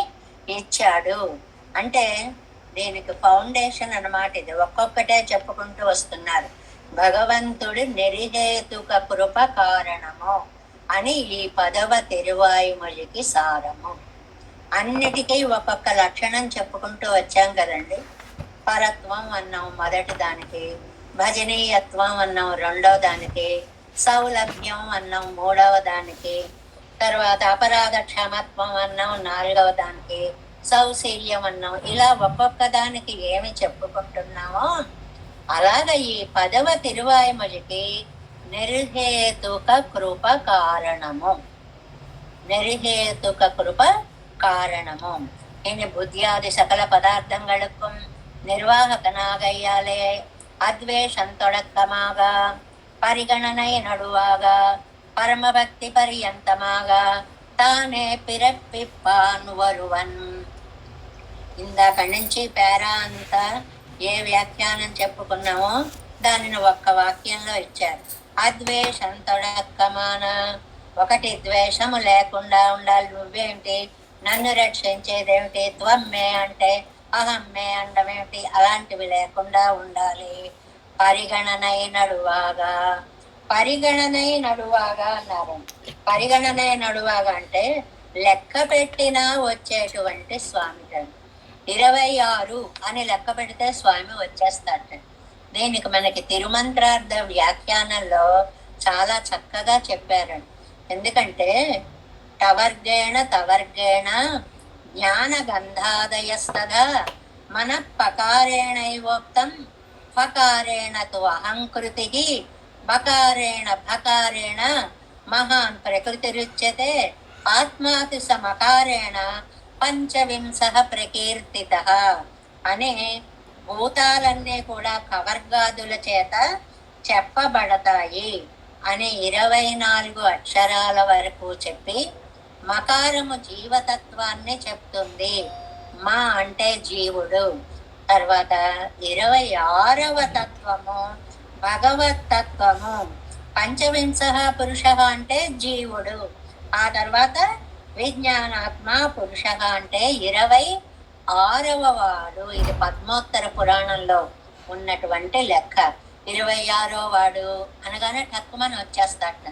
ఇచ్చాడు. అంటే దీనికి ఫౌండేషన్ అన్నమాట ఇది. ఒక్కొక్కటే చెప్పుకుంటూ వస్తున్నారు. భగవంతుడి నిర్హేతుక కృప కారణము అని ఈ 10వ తిరువాయుమొழிకి సారము. అన్నిటికీ ఒక్కొక్క లక్షణం చెప్పుకుంటూ వచ్చాం కదండి. పరత్వం అన్నాం మొదటి దానికి, భజనీయత్వం అన్నాం రెండవ దానికి, సౌలభ్యం అన్నాం మూడవ దానికి, తర్వాత అపరాధ క్షమత్వం అన్నాం 4వ దానికి, సౌశీల్యం అన్నాం. ఇలా ఒక్కొక్క దానికి ఏమి చెప్పుకుంటున్నామో అలాగ ఈ 10వ తిరువాయుమొழிకి నిర్హేతుక కృప కారణము. నిర్హేతుక కృప காரணமோ இனி புத்தியாதி சகல பதார்த்தங்களுக்கும் நிர்வாகனாகையாலே அத்வேஷம் தொடக்கமாக పరిగణనయ నడువాగ పరమభక్తి పర్యంతమాగ తానే పిరప్పిప్పాన్ వరువన్. ఇందాక నుంచి పేరా అంతా ఏ వ్యాఖ్యానం చెప్పుకున్నామో దానిని ఒక్క వాక్యంలో ఇచ్చారు. అద్వేషం తొడక్కమాన, ఒకటి ద్వేషము లేకుండా ఉండాలి. నువ్వేమిటి నన్ను రక్షించేదేమిటి, త్వమ్మే అంటే అహమ్మే అండమేమిటి, అలాంటివి లేకుండా ఉండాలి. పరిగణనై నడువాగా, పరిగణనై నడువాగా అన్నారు. పరిగణనై నడువాగా అంటే లెక్క పెట్టినా వచ్చేటువంటి స్వామి. 26 అని లెక్క పెడితే స్వామి వచ్చేస్తాడు. దీనికి మనకి తిరుమంత్రార్థ వ్యాఖ్యానంలో చాలా చక్కగా చెప్పారు. ఎందుకంటే టవర్గేణ తవర్గేణ జ్ఞాన గంధాదయస్తదా మన పకారేణైవోక్తం ఫకారేణ తు అహంకృతి బకారేణ భకారేణ మహాన్ ప్రకృతిరుచ్యతే ఆత్మాతు సమకారేణ పంచవింశ ప్రకీర్తిత అనే భూతాలన్నీ కూడా కవర్గాదుల చేత చెప్పబడతాయి అని 24 అక్షరాల వరకు చెప్పి మకారము జీవతత్వాన్ని చెప్తుంది. మా అంటే జీవుడు, తర్వాత 26వ తత్వము భగవత్ తత్వము. పంచవింశ పురుష అంటే జీవుడు. ఆ తర్వాత విజ్ఞానాత్మ పురుష అంటే 26వ వాడు. ఇది పద్మోత్తర పురాణంలో ఉన్నటువంటి లెక్క. 26వ వాడు అనగానే తక్కువని వచ్చేస్తాడు.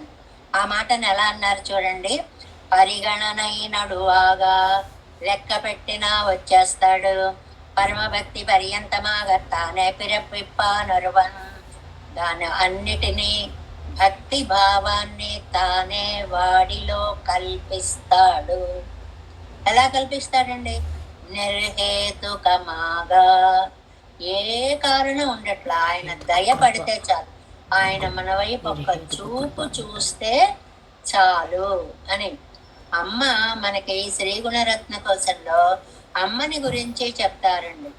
ఆ మాటను ఎలా అన్నారు చూడండి. పరిగణనైనడువాగా లెక్క పెట్టినా వచ్చేస్తాడు. పరమభక్తి పర్యంతమాగా తానే పిరపిప్పానరువన్. దాని అన్నిటినీ భక్తి భావాన్ని తానే వాడిలో కల్పిస్తాడు. ఎలా కల్పిస్తాడండి? నిర్హేతుకమాగా, ఏ కారణం ఉండట్లా. ఆయన దయ పడితే చాలు, ఆయన మన వైపు ఒక్క చూపు చూస్తే చాలు అని. అమ్మ మనకి శ్రీ గుణరత్న కోశంలో అమ్మని గురించి చెప్తారండి.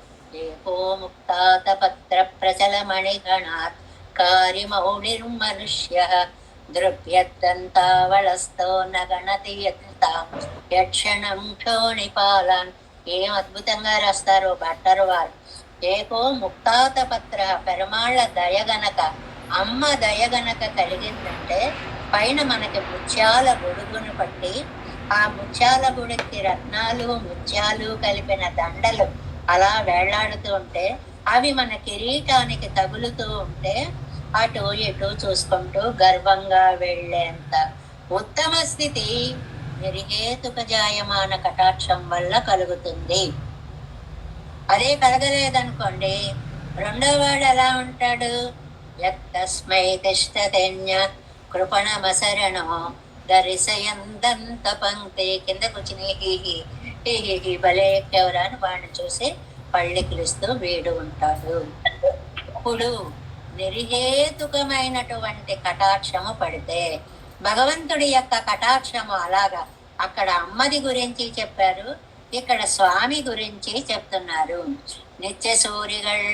ఏకో ముక్తాత పత్ర ప్రచల మణిగణాత్ కారిమౌళిర్మనుష్య ద్రవ్యద్దంతావళస్తో నగణతి యక్షణం క్షోణిపాలాన్. ఏం అద్భుతంగా రాస్తారో భట్టరు వారు. ఏకో ముక్తాత పత్ర, పెరమాళ్ళ దయగనక, అమ్మ దయగనక కలిగిందంటే పైన మనకి ముత్యాల గొడుగును పట్టి, ఆ ముత్యాల గుడికి రత్నాలు ముత్యాలు కలిపిన దండలు అలా వేళ్లాడుతూ ఉంటే అవి మన కిరీటానికి తగులుతూ ఉంటే అటు ఇటు చూసుకుంటూ గర్వంగా వెళ్ళేంత ఉత్తమ స్థితి నిర్హేతుక జాయమాన కటాక్షం వల్ల కలుగుతుంది. అదే కలగలేదనుకోండి, రెండో వాడు ఎలా ఉంటాడు? యత్తస్మై తిష్టతేన్య కృపణమసరణో దరిశయందంత పంక్తి. కిందకు వచ్చిన హి బలేకెవరా అని వాడిని చూసి పళ్ళికిలిస్తూ వీడు ఉంటాడు. ఇప్పుడు నిర్హేతుకమైనటువంటి కటాక్షము పడితే, భగవంతుడి యొక్క కటాక్షము అలాగా. అక్కడ అమ్మది గురించి చెప్పారు, ఇక్కడ స్వామి గురించి చెప్తున్నారు. నిత్య సూరిగల్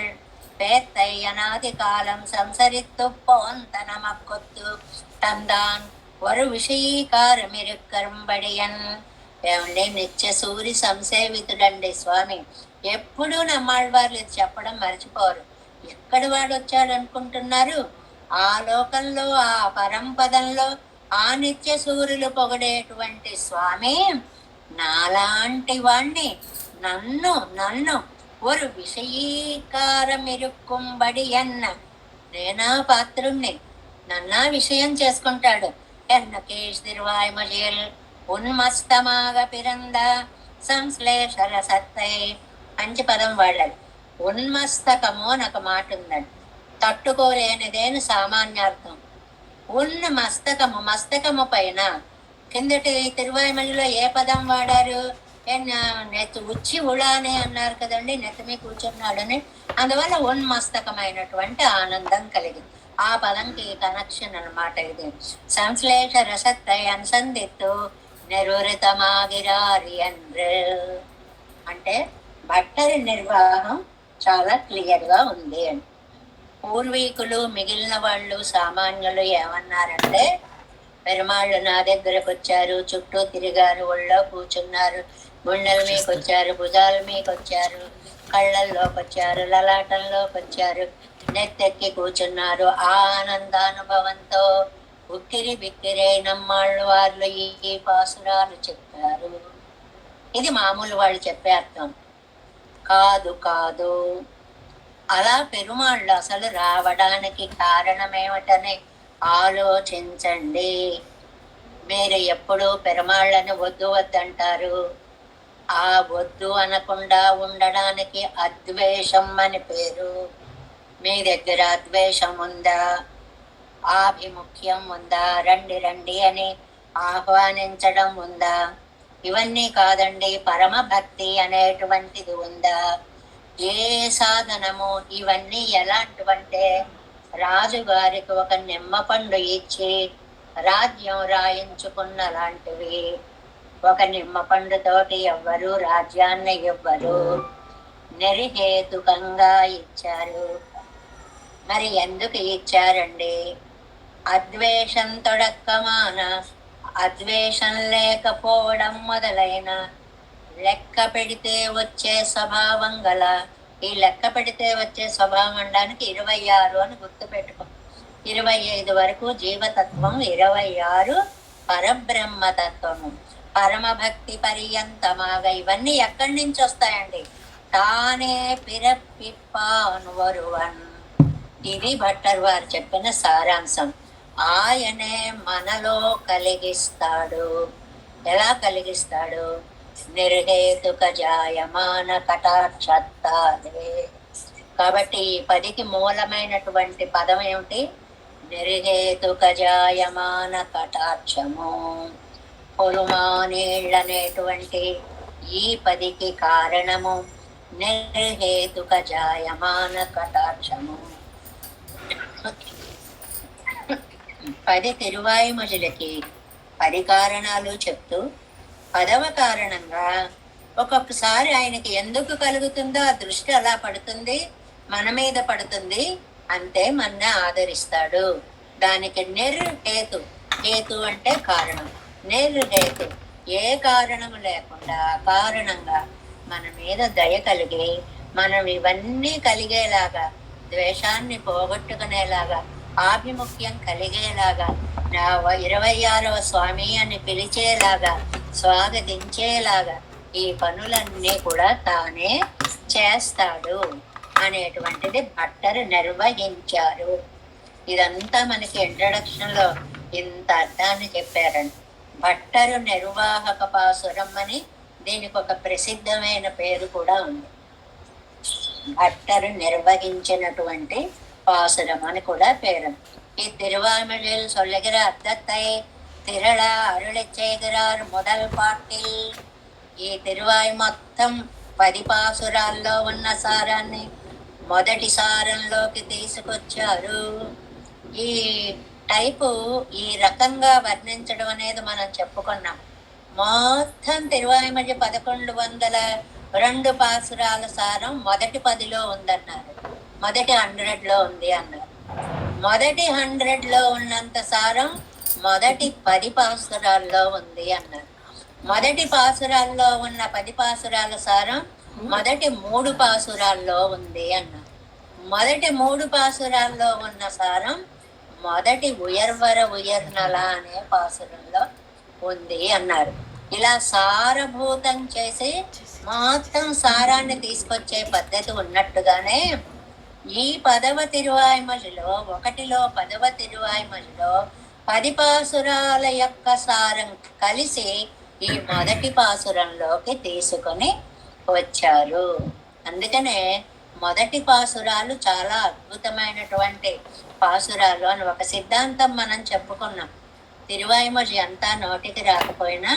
పేత్తై అనాది కాలం సంసరిత్తు పోంతనమక్కొత్తు తందాన్ వరు విషయీకారమిరుక్కరంబడియన్. ఏమండి, నిత్య సూరి సంసేవితుడండి స్వామి. ఎప్పుడూ నమ్మాళ్ళవార్లు చెప్పడం మర్చిపోరు. ఎక్కడి వాడు వచ్చాడు అనుకుంటున్నారు? ఆ లోకంలో, ఆ పరంపదంలో ఆ నిత్య సూర్యులు పొగడేటువంటి స్వామి నాలాంటి వాణ్ణి, నన్ను ஒரு విషయీకారమిరుక్కుంబడి అన్న, నేనా పాత్రుణ్ణి, నన్నా విషయం చేసుకుంటాడు. ఎన్నకేష్ తిరువాయ్మజేల్ ఉన్మస్తమాగ పిరంద సంశ్లేషర సత్తై. మంచి పదం వాడాడు. ఉన్మస్తకము అని ఒక మాట ఉందండి. తట్టుకోలేనిదేని సామాన్యార్థం. మస్తకము, మస్తకము పైన. కిందటి తిరువాయ్మలిలో ఏ పదం వాడారు? నెత్తి ఉచ్చి ఉళానే అన్నారు కదండి, నెత్తిమీ కూర్చున్నాడని. అందువల్ల ఉన్మస్తకమైనటువంటి ఆనందం కలిగింది. ఆ పదంకి కనెక్షన్ అనమాట ఇది. సంశ్లేష రసత్రై అనుసంధిత్తు నిరురితమాగిరారి అంటే భట్టరి నిర్వాహం చాలా క్లియర్ గా ఉంది అని. పూర్వీకులు, మిగిలిన వాళ్ళు, సామాన్యులు ఏమన్నారంటే, పెరుమాళ్ళు నా దగ్గరకు వచ్చారు, చుట్టూ తిరిగారు, ఒళ్ళో కూర్చున్నారు, గుండెల మీకు వచ్చారు, భుజాల మీకు వచ్చారు, కళ్ళల్లోకి వచ్చారు, లలాటంలోకి వచ్చారు, నెత్తెక్కి కూర్చున్నారు. ఆ ఆనందానుభవంతో ఉక్కిరి బిక్కిరే నమ్మాళ్ళు వాళ్ళు ఈ పాసురాలు చెప్పారు. ఇది మామూలు వాళ్ళు చెప్పే అర్థం కాదు. కాదు, అలా పెరుమాళ్ళు అసలు రావడానికి కారణమేమిటని ఆలోచించండి. మీరు ఎప్పుడు పెరుమాళ్ళని వద్దు వద్దంటారు. ఆ వద్దు అనకుండా ఉండడానికి అద్వేషం అని పేరు. మీ దగ్గర అద్వేషం ఉందా? ఆభిముఖ్యం ఉందా? రండి రండి అని ఆహ్వానించడం ఉందా? ఇవన్నీ కాదండి, పరమ భక్తి అనేటువంటిది ఉందా? ఏ సాధనము? ఇవన్నీ ఎలాంటివంటే, రాజుగారికి ఒక నిమ్మపండు ఇచ్చి రాజ్యం రాయించుకున్న లాంటివి. ఒక నిమ్మపండుతోటి ఎవ్వరు రాజ్యాన్ని ఇవ్వరు, నిర్హేతుకంగా ఇచ్చారు. మరి ఎందుకు ఇచ్చారండి? అద్వేషం తొడక్కమాన, అద్వేషం లేకపోవడం మొదలైన లెక్క పెడితే వచ్చే స్వభావం గల ఈ లెక్క పెడితే వచ్చే స్వభావం అనడానికి 26 అని గుర్తు పెట్టుకో. 25 వరకు జీవతత్వం, 26 పరబ్రహ్మతత్వము. పరమభక్తి పర్యంతమాగా ఇవన్నీ ఎక్కడి నుంచి వస్తాయండి? తానే పిరప్పిప్పాను వరువన్. ఇది భట్టర్ వారు చెప్పిన సారాంశం. ఆయనే మనలో కలిగిస్తాడు. ఎలా కలిగిస్తాడు? నిర్హేతుక జాయమాన కటాక్షత్తాదే. కాబట్టి ఈ 10కి మూలమైనటువంటి పదం ఏమిటి? నిర్హేతుక జాయమాన కటాక్షము. పొలుమానేళ్ళనేటువంటి ఈ 10కి కారణము నిర్హేతుక జాయమాన కటాక్షము. 10 తిరువాయుమజులకి 10 కారణాలు చెప్తూ 10వ కారణంగా ఒక్కొక్కసారి ఆయనకి ఎందుకు కలుగుతుందో ఆ దృష్టి అలా పడుతుంది, మన మీద పడుతుంది, అంతే మన ఆదరిస్తాడు. దానికి నిర్హేతు. హేతు అంటే కారణం. నిర్హేతు ఏ కారణము లేకుండా కారణంగా మన మీద దయ కలిగి మనం ఇవన్నీ కలిగేలాగా, ద్వేషాన్ని పోగొట్టుకునేలాగా, ఆభిముఖ్యం కలిగేలాగా, నా 26వ స్వామి అని పిలిచేలాగా, స్వాగతించేలాగా ఈ పనులన్నీ కూడా తానే చేస్తాడు అనేటువంటిది భట్టర్ నిర్వహించారు. ఇదంతా మనకి ఇంట్రడక్షన్ లో ఇంత అర్థాన్ని చెప్పారండి. భట్టరు నిర్వాహక పాసురం అని దీనికి ఒక ప్రసిద్ధమైన పేరు కూడా ఉంది. భట్టరు నిర్వహించినటువంటి பாசுரம் అని కూడా పేరు. இத்திருவாய்மொழியில் சொல்லுகிற அர்த்தத்தை திரள அருளச் செய்கிறார் முதல் பாட்டில். ఈ తిరువాయి మొత్తం 10 పాసురాల్లో ఉన్న సారాన్ని మొదటి సారంలోకి తీసుకొచ్చారు. ఈ టైపు ఈ రకంగా వర్ణించడం అనేది మనం చెప్పుకున్నాం. మొత్తం తిరువాయిమొഴി 1102 పాసురాల సారం మొదటి 10లో ఉందన్నారు, మొదటి 100లో ఉంది అన్నారు. మొదటి 100లో ఉన్నంత సారం మొదటి 10 పాసురాల్లో ఉంది అన్నారు. మొదటి పాసురాల్లో ఉన్న 10 పాసురాల సారం మొదటి 3 పాసురాల్లో ఉంది అన్నారు. మొదటి 3 పాసురాల్లో ఉన్న సారం మొదటి ఉయర్వర ఉయర్నల అనే పాసురంలో ఉంది అన్నారు. ఇలా సారభూతం చేసి మొత్తం సారాన్ని తీసుకొచ్చే పద్ధతి ఉన్నట్టుగానే ఈ 10వ తిరువాయిమొழிలో 10వ తిరువాయిమొழிలో 10 పాసురాల యొక్క సారం కలిసి ఈ మొదటి పాసురంలోకి తీసుకొని వచ్చారు. అందుకనే మొదటి పాసురాలు చాలా అద్భుతమైనటువంటి పాసురాలు అని ఒక సిద్ధాంతం మనం చెప్పుకున్నాం. తిరువాయిమొഴి అంతా నోటికి రాకపోయినా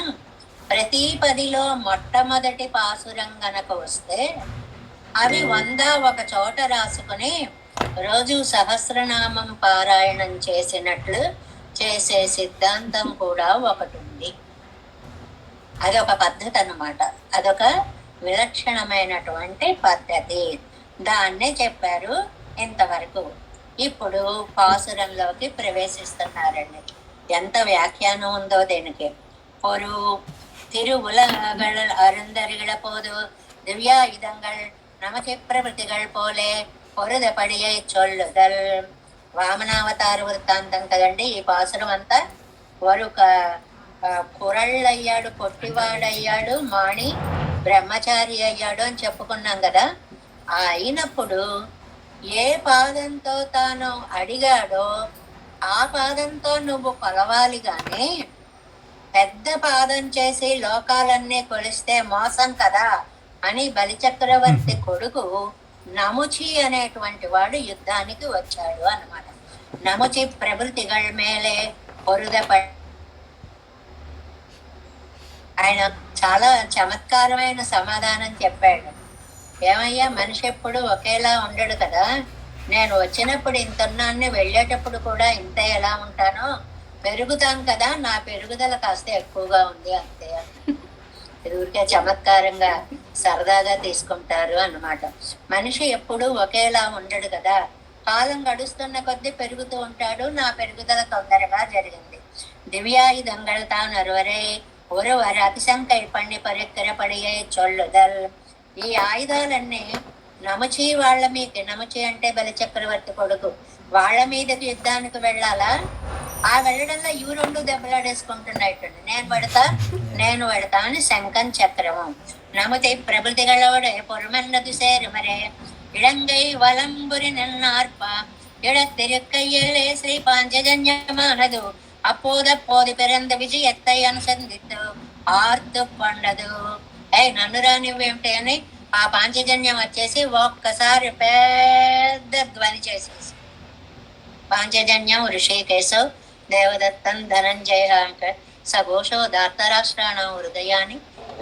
ప్రతి 10లో మొట్టమొదటి పాసురం గనక వస్తే అవి 100 ఒక చోట రాసుకుని రోజు సహస్రనామం పారాయణం చేసినట్లు చేసే సిద్ధాంతం కూడా ఒకటి ఉంది. అదొక పద్ధతి అన్నమాట. అదొక విలక్షణమైనటువంటి పద్ధతి. దాన్నే చెప్పారు ఇంతవరకు. ఇప్పుడు పాసురంలోకి ప్రవేశిస్తున్నారండి. ఎంత వ్యాఖ్యానం ఉందో దీనికి. ஒரு திருவுலகள் அருந்தறிகள போது திவ்யாயுதங்கள் நமக்கு பிரபృతిகள் போலே పొరుదపడియే చొల్లుదల్. వామనావతార వృత్తాంతం కదండి ఈ పాసురం అంతా. వరుక కురళ్ళయ్యాడు, పొట్టివాడయ్యాడు, మాణి బ్రహ్మచారి అయ్యాడు అని చెప్పుకున్నాం కదా. అయినప్పుడు ఏ పాదంతో తాను అడిగాడో ఆ పాదంతో నువ్వు కొలవాలి గాని పెద్ద పాదం చేసి లోకాలన్నీ కొలిస్తే మోసం కదా అని బలిచక్రవర్తి కొడుకు నముచి అనేటువంటి వాడు యుద్ధానికి వచ్చాడు అన్నమాట. నముచి ప్రబృతిగళ మేలే పొరుదపడి ఆయన చాలా చమత్కారమైన సమాధానం చెప్పాడు. ఏమయ్యా, మనిషి ఎప్పుడు ఒకేలా ఉండడు కదా. నేను వచ్చినప్పుడు ఇంతన్నాన్ని, వెళ్ళేటప్పుడు కూడా ఇంత ఎలా ఉంటానో, పెరుగుతాం కదా, నా పెరుగుదల కాస్త ఎక్కువగా ఉంది అంతే. ఊరికే చమత్కారంగా సరదాగా తీసుకుంటారు అన్నమాట. మనిషి ఎప్పుడు ఒకేలా ఉండడు కదా. కాలం గడుస్తున్న కొద్దీ పెరుగుతూ ఉంటాడు. నా పెరుగుదల తొందరగా జరిగింది. దివ్యాయుధంగళ తాను అరువరే ஒருவர் அதிசங்கை பண்ணி பறிக்கிற படியை சொல்லுதல். ఈ ఆయుధాలన్నీ నమచి వాళ్ళ మీద, నమచి అంటే బలి చక్రవర్తి కొడుకు, వాళ్ళ మీదకి యుద్ధానికి వెళ్ళాలా? ఆ వెళ్ళడంలో ఇవి రెండు దెబ్బలాడేసుకుంటున్నట్టుండి. నేను పెడతా అని శంఖం చక్రము. నమతి பிரபுதிகளோடு பொறுமன்னது சேருமரே இளங்கை வலம்புரி நன்னார்ப்ப இடத்திருக்கையிலே ஸ்ரீ பாஞ்சஜன்யமானது அப்போது பிறந்த విజయத்தை అనుసంధిత్తు ఆర్తు కొండదు. నన్ను రానివ్వేమిటి అని ఆ పాంచజన్యం వచ్చేసి ఒక్కసారి పెద్ద ధ్వని చేసేసి, పాంచజన్యం ఋషికేశో దేవదత్తం ధనంజయ సఘోషో దార్తరాష్ట్రాణం హృదయాన్ని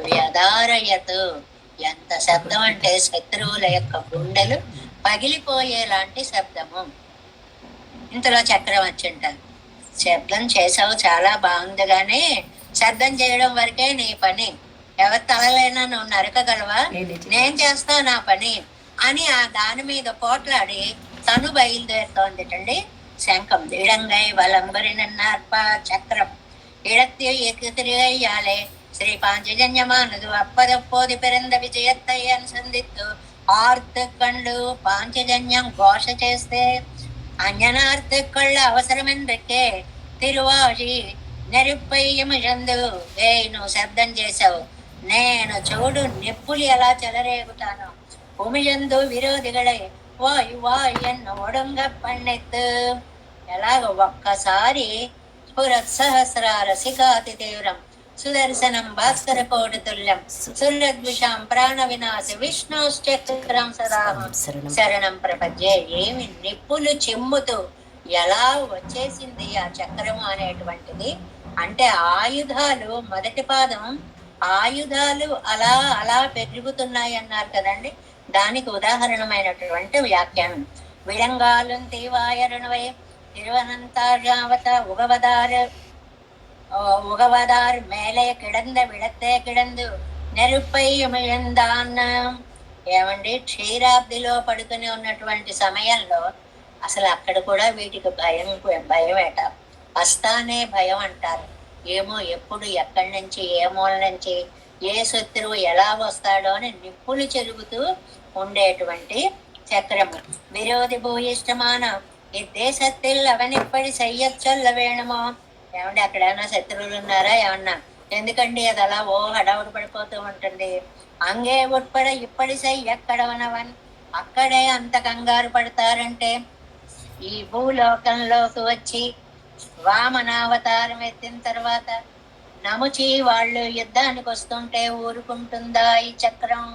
వ్యధారయత్. ఎంత శబ్దం అంటే శత్రువుల యొక్క గుండెలు పగిలిపోయేలాంటి శబ్దము. ఇంతలో చక్రం వచ్చింటారు. శబ్దం చేసావు, చాలా బాగుంది, కానీ శబ్దం చేయడం వరకే నీ పని, ఎవరి తలలైనా నువ్వు నరకగలవా? నేను చేస్తా నా పని అని ఆ దాని మీద పోట్లాడి తను బయలుదేరుతోందిటండి శంఖం. ఇడంగై వలంబరినన్నార్ప చక్రం இடத்திருகையாலே ஸ்ரீ பாஞ்சஜன்யமானது அப்பதப்போது பிறந்த విజయத்தை అనుసంధిత్తు ఆర్తు కండు పాంచజన్యం ఘోష చేస్తే అన్యనార్తుకొళ్ళ అవసరమెందుకే తిరువాజి నెరుప్పయ్యముజందు. నువ్వు శబ్దం చేసావు, నేను చూడు నిప్పులు ఎలా చెలరేగుతాను. ఉమిజందు విరోధిగళై వాయు వాయన్న ఒడంగ పన్నెత్తు. ఎలాగ ఒక్కసారి స్ఫురత్సహస్రార శిఖాతి తీవ్రం సుదర్శనం భాస్కర కోటితుల్యం సురద్విషాం ప్రాణ వినాశ విష్ణుశ్చక్రం సదాహం శరణం ప్రపంచే. ఏమి నిప్పులు చిమ్ముతూ ఎలా వచ్చేసింది ఆ చక్రము అనేటువంటిది. అంటే ఆయుధాలు, మొదటి పాదం ఆయుధాలు అలా అలా పెరుగుతున్నాయి అన్నారు కదండి, దానికి ఉదాహరణమైనటువంటి వ్యాఖ్యానం. విడంగాలు తీవాయరణవై తిరువనంతాజావత உகவதார் மேலே கிடந்த விடத்தே கிடந்து నెరుపై మిళందాన్న. ఏమండి, క్షీరాబ్దిలో పడుకుని ఉన్నటువంటి సమయంలో అసలు అక్కడ కూడా వీటికి భయమేట. వస్తానే భయం అంటారు. ఏమో ఎప్పుడు ఎక్కడి నుంచి ఏ మూల నుంచి ఏ శత్రువు ఎలా వస్తాడో అని నిప్పులు చెరుగుతూ ఉండేటువంటి చక్రము. విరోధి భూయిష్టమాన ఇద్దేశత్తిల్ అవనిప్పటి సయ్యచ్చొల్ల వేణమో. ఏమండి, అక్కడ ఏమన్నా శత్రువులు ఉన్నారా ఏమన్నా? ఎందుకండి అది అలా హడావుడు పడిపోతూ ఉంటుంది. అంగే ఉట్పడ ఇప్పటి సై ఎక్కడవనవన్. అక్కడే అంత కంగారు పడతారంటే ఈ భూలోకంలోకి వచ్చి వామనావతారం ఎత్తిన తర్వాత నముచి వాళ్ళు యుద్ధానికి వస్తుంటే ఊరుకుంటుందా ఈ చక్రం?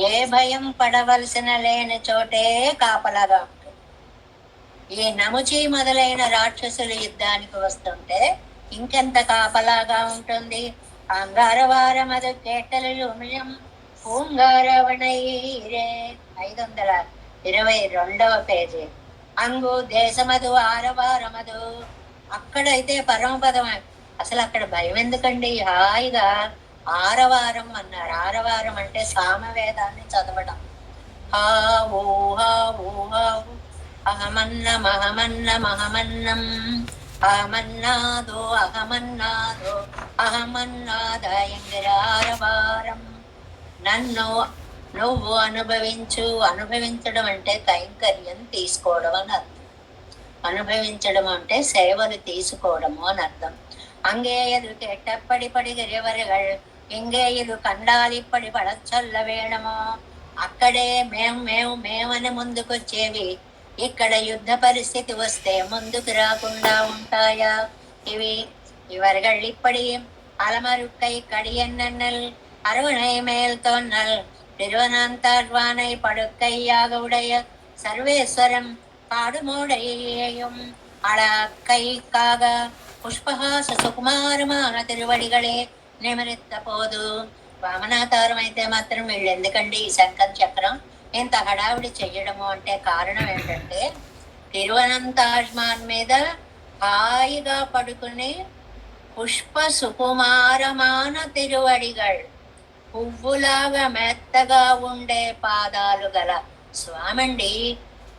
ఏ భయం పడవలసిన లేని చోటే కాపలాగా ఉంటుంది. ఈ నముచి మొదలైన రాక్షసులు యుద్ధానికి వస్తుంటే ఇంకెంత కాపలాగా ఉంటుంది. అంగారవారమదు కేటలు పూంగారవణైరే 522వ పేజీ. అంగు దేశమదు ఆరవారమదు. అక్కడైతే పరమపదం. అసలు అక్కడ భయం ఎందుకండి? హాయిగా ఆరవారం అన్నారు. ఆరవారం అంటే సామవేదాన్ని చదవడం. హా ఊ హా ఊ హా ఊ అహమన్నమహమన్నమహమన్నం అహమన్నాదో అహమన్నాదో అహమన్నాదాయంగిరారవారం. నన్ను నువ్వు అనుభవించు. అనుభవించడం అంటే కైంకర్యం తీసుకోవడం అని అర్థం. అనుభవించడం అంటే సేవలు తీసుకోవడము అని అర్థం. అంగేయదు కెట్టప్పడి పడిగరివరగల్ ఇంగేయదు కండాలిప్పడి పడచొల్ల వేయడమో. అక్కడే మేమని ముందుకొచ్చేవి ఇక్కడ యుద్ధ పరిస్థితి వస్తే ముందుకు రాకుండా ఉంటాయా? ఇవరగల్ ఇప్పటి అలమరుక్కై కడియన్నల్ అరుణై మేల్ తోన్నల్ திருவனந்தாழ்வானை படுக்கையாக சர்வேஸ்வரம் பாடுமோடையும் அழக்கைக்காக పుష్పహాస సుకుమారమాన తిరువడిగళే నిమరిత్త పోదు. వామనావతారం అయితే మాత్రం వీళ్ళు ఎందుకండి ఈ శంఖం చక్రం ఇంత హడావిడి చెయ్యడము అంటే కారణం ఏంటంటే తిరువనంతాజ్మాన్ మీద హాయిగా పడుకుని పుష్ప సుకుమారమాన తిరువడిగళ్, పువ్వులాగా మెత్తగా ఉండే పాదాలు గల స్వామండి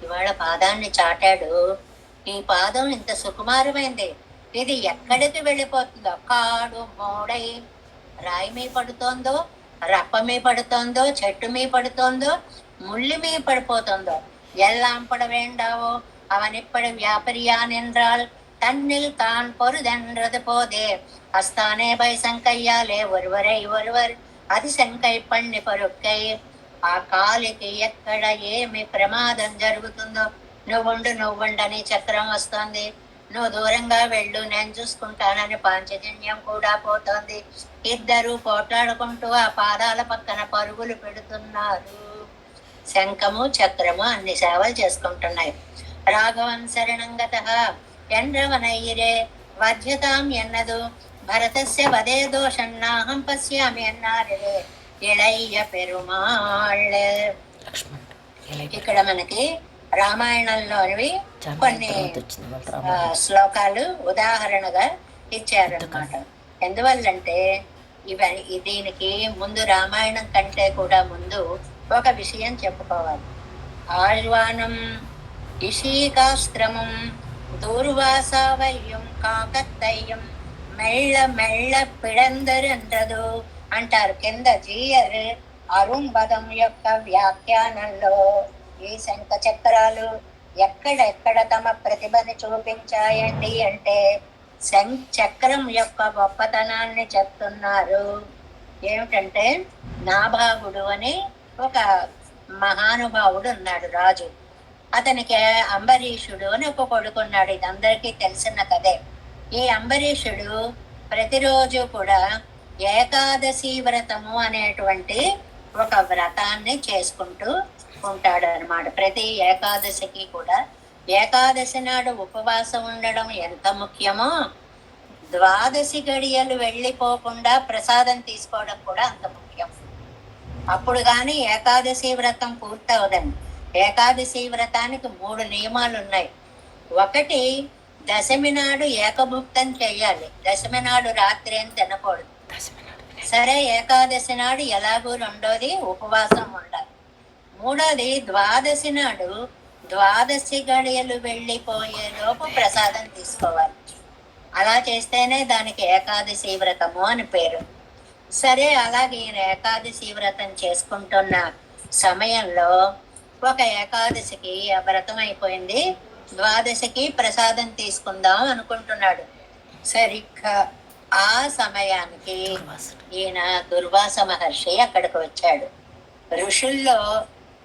ఇవాళ పాదాన్ని చాటాడు. ఈ పాదం ఇంత సుకుమారమైంది, ఇది ఎక్కడికి వెళ్ళిపోతుందో. కాడు మోడై రాయి మీ పడుతోందో రప్ప మీ పడుతోందో, చెట్టు మీ పడుతోందో, ముళ్ళు మీ పడిపోతుందో, எல்லாம் பட வேண்டாவோ அவன் இப்படி வியாபரியான் என்றால் தன்னில் தான் பொருதென்றது போதே அஸ்தானே பைசங்கையாலே ஒருவரை ஒருவர் அதிశంకై పణ్ణి పరుక్కై ఆ కాలికి ఎక్కడ ఏమి ప్రమాదం జరుగుతుందో నువ్వుండని చక్రం వస్తోంది, నువ్వు దూరంగా వెళ్ళు నేను చూసుకుంటానని పాంచజన్యం కూడా పోతోంది. ఇద్దరు పోట్లాడుకుంటూ ఆ పాదాల పక్కన పరుగులు పెడుతున్నారు. శంఖము చక్రము అన్ని సేవలు చేసుకుంటున్నాయి. రాఘవన్ శరణంగత ఎండ్రవనయ్యిరే వధ్యతాం ఎన్నదు భరతస్య వదే దోషన్నాహం పశ్యామి అన్నారే ఇళయ్య పెరుమాళ్. ఇక్కడ మనకి రామాయణంలోనివి కొన్ని శ్లోకాలు ఉదాహరణగా ఇచ్చారన్నమాట. ఎందువల్లంటే దీనికి ముందు రామాయణం కంటే కూడా ముందు ఒక విషయం చెప్పుకోవాలి. ఆళ్వానం ఇషీకాస్త్రమం దూర్వాసావయ్యం కాకత్తయ్యం మెళ్ళ మెళ్ళ పిడందరండ్రదు అంటారు. కింద జీయర్ అరుంబదం యొక్క వ్యాఖ్యానంలో ఈ శంఖ చక్రాలు ఎక్కడెక్కడ తమ ప్రతిభని చూపించాయండి అంటే చక్రం యొక్క గొప్పతనాన్ని చెప్తున్నారు. ఏమిటంటే నాభాగుడు అని ఒక మహానుభావుడు ఉన్నాడు, రాజు. అతనికి అంబరీషుడు అని ఒక కొడుకున్నాడు. ఇది అందరికీ తెలిసిన కథే. ఈ అంబరీషుడు ప్రతిరోజు కూడా ఏకాదశి వ్రతము అనేటువంటి ఒక వ్రతాన్ని చేసుకుంటూ ఉంటాడు అనమాట. ప్రతి ఏకాదశికి కూడా ఏకాదశి నాడు ఉపవాసం ఉండడం ఎంత ముఖ్యమో ద్వాదశి గడియలు వెళ్ళిపోకుండా ప్రసాదం తీసుకోవడం కూడా అంత ముఖ్యం. అప్పుడు కానీ ఏకాదశి వ్రతం పూర్తవదండి. ఏకాదశి వ్రతానికి 3 నియమాలు ఉన్నాయి. ఒకటి, దశమి నాడు ఏకభుక్తం చెయ్యాలి. దశమి నాడు రాత్రి ఏం తినకూడదు. సరే, ఏకాదశి నాడు ఎలాగూ రెండోది ఉపవాసం ఉండాలి. మూడోది, ద్వాదశి నాడు ద్వాదశి గడియలు వెళ్ళిపోయే లోపు ప్రసాదం తీసుకోవాలి. అలా చేస్తేనే దానికి ఏకాదశి వ్రతము అని పేరు. సరే, అలాగే ఈయన ఏకాదశి వ్రతం చేసుకుంటున్న సమయంలో ఒక ఏకాదశికి వ్రతం అయిపోయింది, ద్వాదశికి ప్రసాదం తీసుకుందాం అనుకుంటున్నాడు. సరిగ్గా ఆ సమయానికి ఈయన దుర్వాస మహర్షి అక్కడికి వచ్చాడు. ఋషుల్లో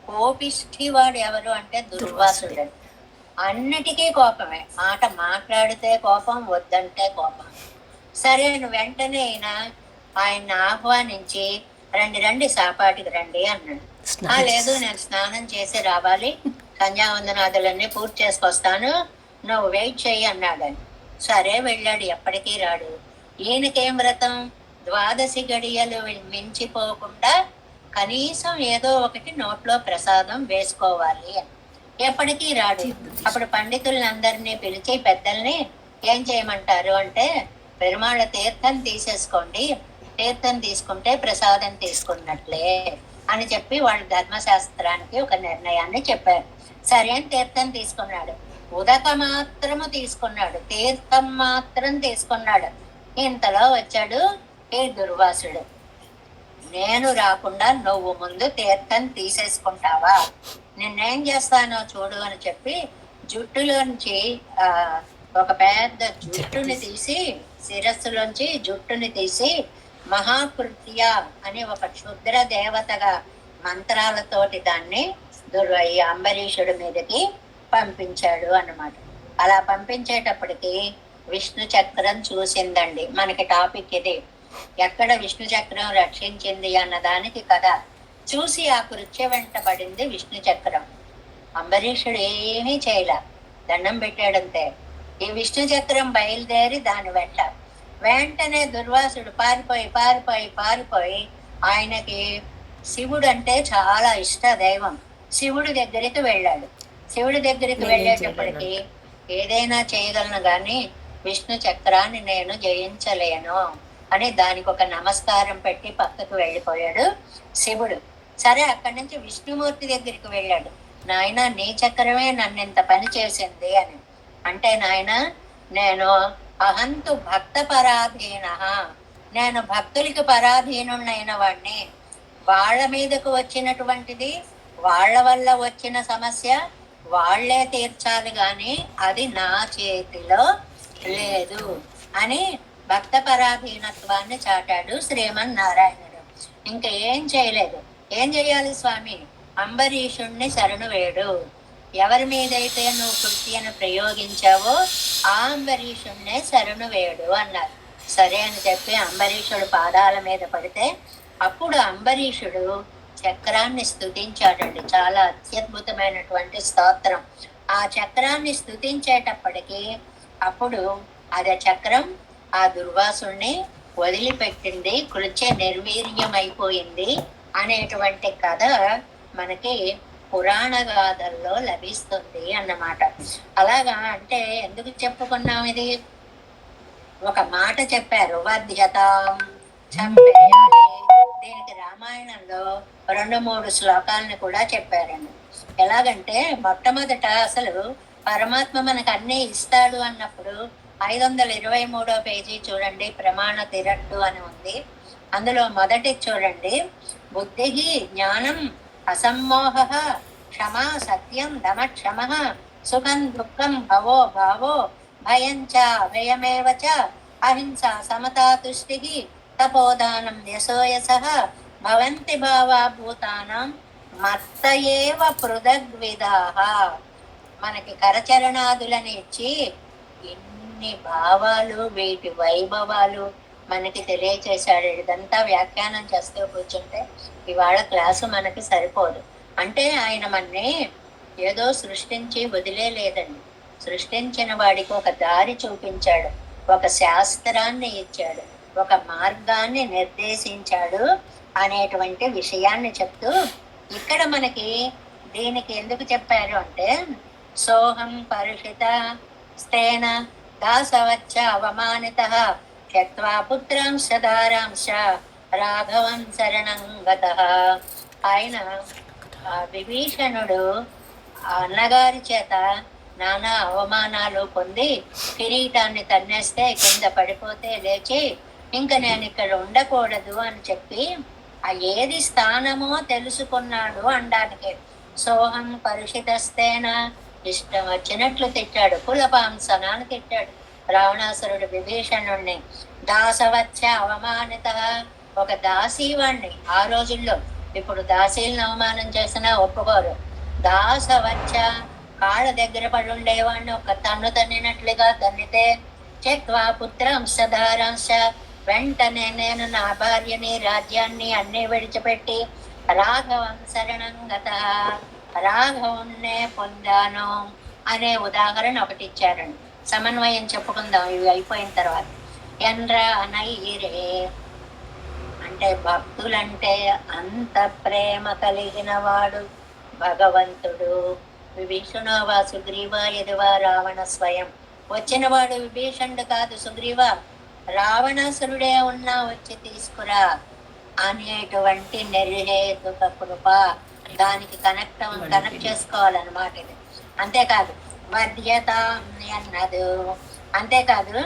కోపిష్ఠి వాడు ఎవరు అంటే దుర్వాసుడు. అన్నిటికీ కోపమే. మాట మాట్లాడితే కోపం, వద్దంటే కోపం. సరే, వెంటనే ఆయన ఆహ్వానించి రండి సాపాటికి రండి అన్నాడు. లేదు, నేను స్నానం చేసి రావాలి, సంధ్యావందనాదులన్నీ పూర్తి చేసుకొస్తాను, నువ్వు వెయిట్ చెయ్యి అన్నాడు. సరే వెళ్ళాడు. ఎప్పటికీ రాడు. ఈయనకేం వ్రతం? ద్వాదశి గడియలు మించిపోకుండా కనీసం ఏదో ఒకటి నోట్లో ప్రసాదం వేసుకోవాలి అని. ఎప్పటికీ రాడు. అప్పుడు పండితులందరినీ పిలిచి పెద్దల్ని ఏం చేయమంటారు అంటే, పెరుమాళ్ళ తీర్థం తీసేసుకోండి, తీర్థం తీసుకుంటే ప్రసాదం తీసుకున్నట్లే అని చెప్పి వాళ్ళు ధర్మశాస్త్రానికి ఒక నిర్ణయాన్ని చెప్పారు. సరే అని తీర్థం తీసుకున్నాడు. ఉదక మాత్రము తీసుకున్నాడు, తీర్థం మాత్రం తీసుకున్నాడు. ఇంతలో వచ్చాడు ఈ దుర్వాసుడు. నేను రాకుండా నువ్వు ముందు తీర్థం తీసేసుకుంటావా, నిన్నేం చేస్తానో చూడు అని చెప్పి జుట్టులోంచి ఒక పెద్ద జుట్టుని తీసి, శిరస్సులోంచి జుట్టుని తీసి మహాకృత్య అని ఒక క్షుద్ర దేవతగా మంత్రాలతోటి దాన్ని ఈ అంబరీషుడి మీదకి పంపించాడు అన్నమాట. అలా పంపించేటప్పటికి విష్ణు చక్రం చూసిందండి. మనకి టాపిక్ ఇది, ఎక్కడ విష్ణు చక్రం రక్షించింది అన్నదానికి కదా. చూసి ఆ కృత్య వెంట పడింది విష్ణు చక్రం. అంబరీషుడు ఏమీ చేయలే, దండం పెట్టాడంతే. ఈ విష్ణు చక్రం బయలుదేరి దాని వెంటనే దుర్వాసుడు పారిపోయి ఆయనకి శివుడు అంటే చాలా ఇష్ట దైవం. శివుడి దగ్గరికి వెళ్ళాడు. శివుడి దగ్గరికి వెళ్ళేటప్పటికి ఏదైనా చేయగలను గాని విష్ణు చక్రాన్ని నేను జయించలేను అని దానికి ఒక నమస్కారం పెట్టి పక్కకు వెళ్ళిపోయాడు శివుడు. సరే, అక్కడి నుంచి విష్ణుమూర్తి దగ్గరికి వెళ్ళాడు. నాయన, నీ చక్రమే నన్ను ఇంత పని చేసింది అని అంటే, నాయన నేను అహంతు భక్త పరాధీన, నేను భక్తులకి పరాధీనుడైన వాడిని, వాళ్ళ మీదకు వచ్చినటువంటిది, వాళ్ళ వల్ల వచ్చిన సమస్య వాళ్లే తీర్చాలి గాని అది నా చేతిలో లేదు అని భక్త పరాధీనత్వాన్ని చాటాడు శ్రీమన్నారాయణుడు. ఇంకా ఏం చేయలేదు. ఏం చేయాలి స్వామి? అంబరీషుణ్ణి శరణు వేడు. ఎవరి మీదైతే నువ్వు కృత్యను ప్రయోగించావో ఆ అంబరీషుణ్ణే శరణు వేడు అన్నారు. సరే అని చెప్పి అంబరీషుడు పాదాల మీద పడితే అప్పుడు అంబరీషుడు చక్రాన్ని స్తుతించాడండి. చాలా అత్యద్భుతమైనటువంటి స్తోత్రం. ఆ చక్రాన్ని స్తుతించేటప్పటికి అప్పుడు అది చక్రం ఆ దుర్వాసుణ్ణి వదిలిపెట్టింది, కృత్య నిర్వీర్యం అయిపోయింది అనేటువంటి కథ మనకి పురాణ గాథల్లో లభిస్తుంది అన్నమాట. అలాగా అంటే ఎందుకు చెప్పుకున్నాం ఇది? ఒక మాట చెప్పారు, వధ్యతాం, చంపేయాలి. దీనికి రామాయణంలో 2-3 శ్లోకాలను కూడా చెప్పారండి. ఎలాగంటే మొట్టమొదట అసలు పరమాత్మ మనకు అన్నీ ఇస్తాడు అన్నప్పుడు 523వ పేజీ చూడండి, ప్రమాణ తిరట్టు అని ఉంది. అందులో మొదటి చూడండి, బుద్ధి జ్ఞానం అసమ్మోహ క్షమా సత్యం దమ క్షమ సుఖం దుఃఖం భవో భావో భయం చ అభయమేవ చ అహింస సమతా తుష్టి తపోదానం యశోయసః భవంతి భావా భూతానాం మత్త ఏవ పృథగ్విదాః. మనకి కరచరణాదులని ఇచ్చి ఇన్ని భావాలు, వీటి వైభవాలు మనకి తెలియచేశాడు. ఇదంతా వ్యాఖ్యానం చేస్తూ కూర్చుంటే ఇవాళ క్లాసు మనకి సరిపోదు. అంటే ఆయన మన్ని ఏదో సృష్టించి వదిలేలేదండి. సృష్టించిన వాడికి ఒక దారి చూపించాడు, ఒక శాస్త్రాన్ని ఇచ్చాడు, ఒక మార్గాన్ని నిర్దేశించాడు అనేటువంటి విషయాన్ని చెప్తూ ఇక్కడ మనకి దీనికి ఎందుకు చెప్పారు అంటే, సోహం పరుషిత స్తేన దాసవచ్చ అవమానిత త్యక్త్వా పుత్రాంశ దారాంశ రాఘవం శరణం గతః. ఆయన విభీషణుడు అన్నగారి చేత నానా అవమానాలు పొంది కిరీటాన్ని తన్నేస్తే కింద పడిపోతే లేచి ఇంకా నేను ఇక్కడ ఉండకూడదు అని చెప్పి ఆ ఏది స్థానమో తెలుసుకున్నాడు అనడానికి. సోహం పరుషితస్తేన, ఇష్టం వచ్చినట్లు తిట్టాడు, కులపాంసన అని తిట్టాడు రావణాసురుడు విభీషణుణ్ణి. దాసవచ్చ అవమానిత, ఒక దాసీవాణ్ణి ఆ రోజుల్లో, ఇప్పుడు దాసీలను అవమానం చేసినా ఒప్పుకోరు. దాసవచ్చ, కాళ్ళ దగ్గర పడి ఉండేవాడిని ఒక తన్ను తన్నినట్లుగా తన్నితే, చెక్వా పుత్రాంశధారాంశ, వెంటనే నేను నా భార్యని రాజ్యాన్ని అన్ని విడిచిపెట్టి రాఘవం శరణం గతః, రాఘవున్నే పొందాను అనే ఉదాహరణ ఒకటి ఇచ్చారండి. సమన్వయం చెప్పుకుందాం ఇవి అయిపోయిన తర్వాత. ఎన్ర అనైరే అంటే భక్తులంటే అంత ప్రేమ కలిగిన వాడు భగవంతుడు. విభీషణోవా సుగ్రీవ ఎదువా రావణ స్వయం. వచ్చినవాడు విభీషణుడు కాదు, సుగ్రీవ, రావణాసురుడే ఉన్నా వచ్చి తీసుకురా అనేటువంటి నిర్హేతుక కృప. దానికి కనెక్ట్ చేసుకోవాలన్నమాట ఇది. అంతేకాదు వధ్యత అన్నదు. అంతేకాదు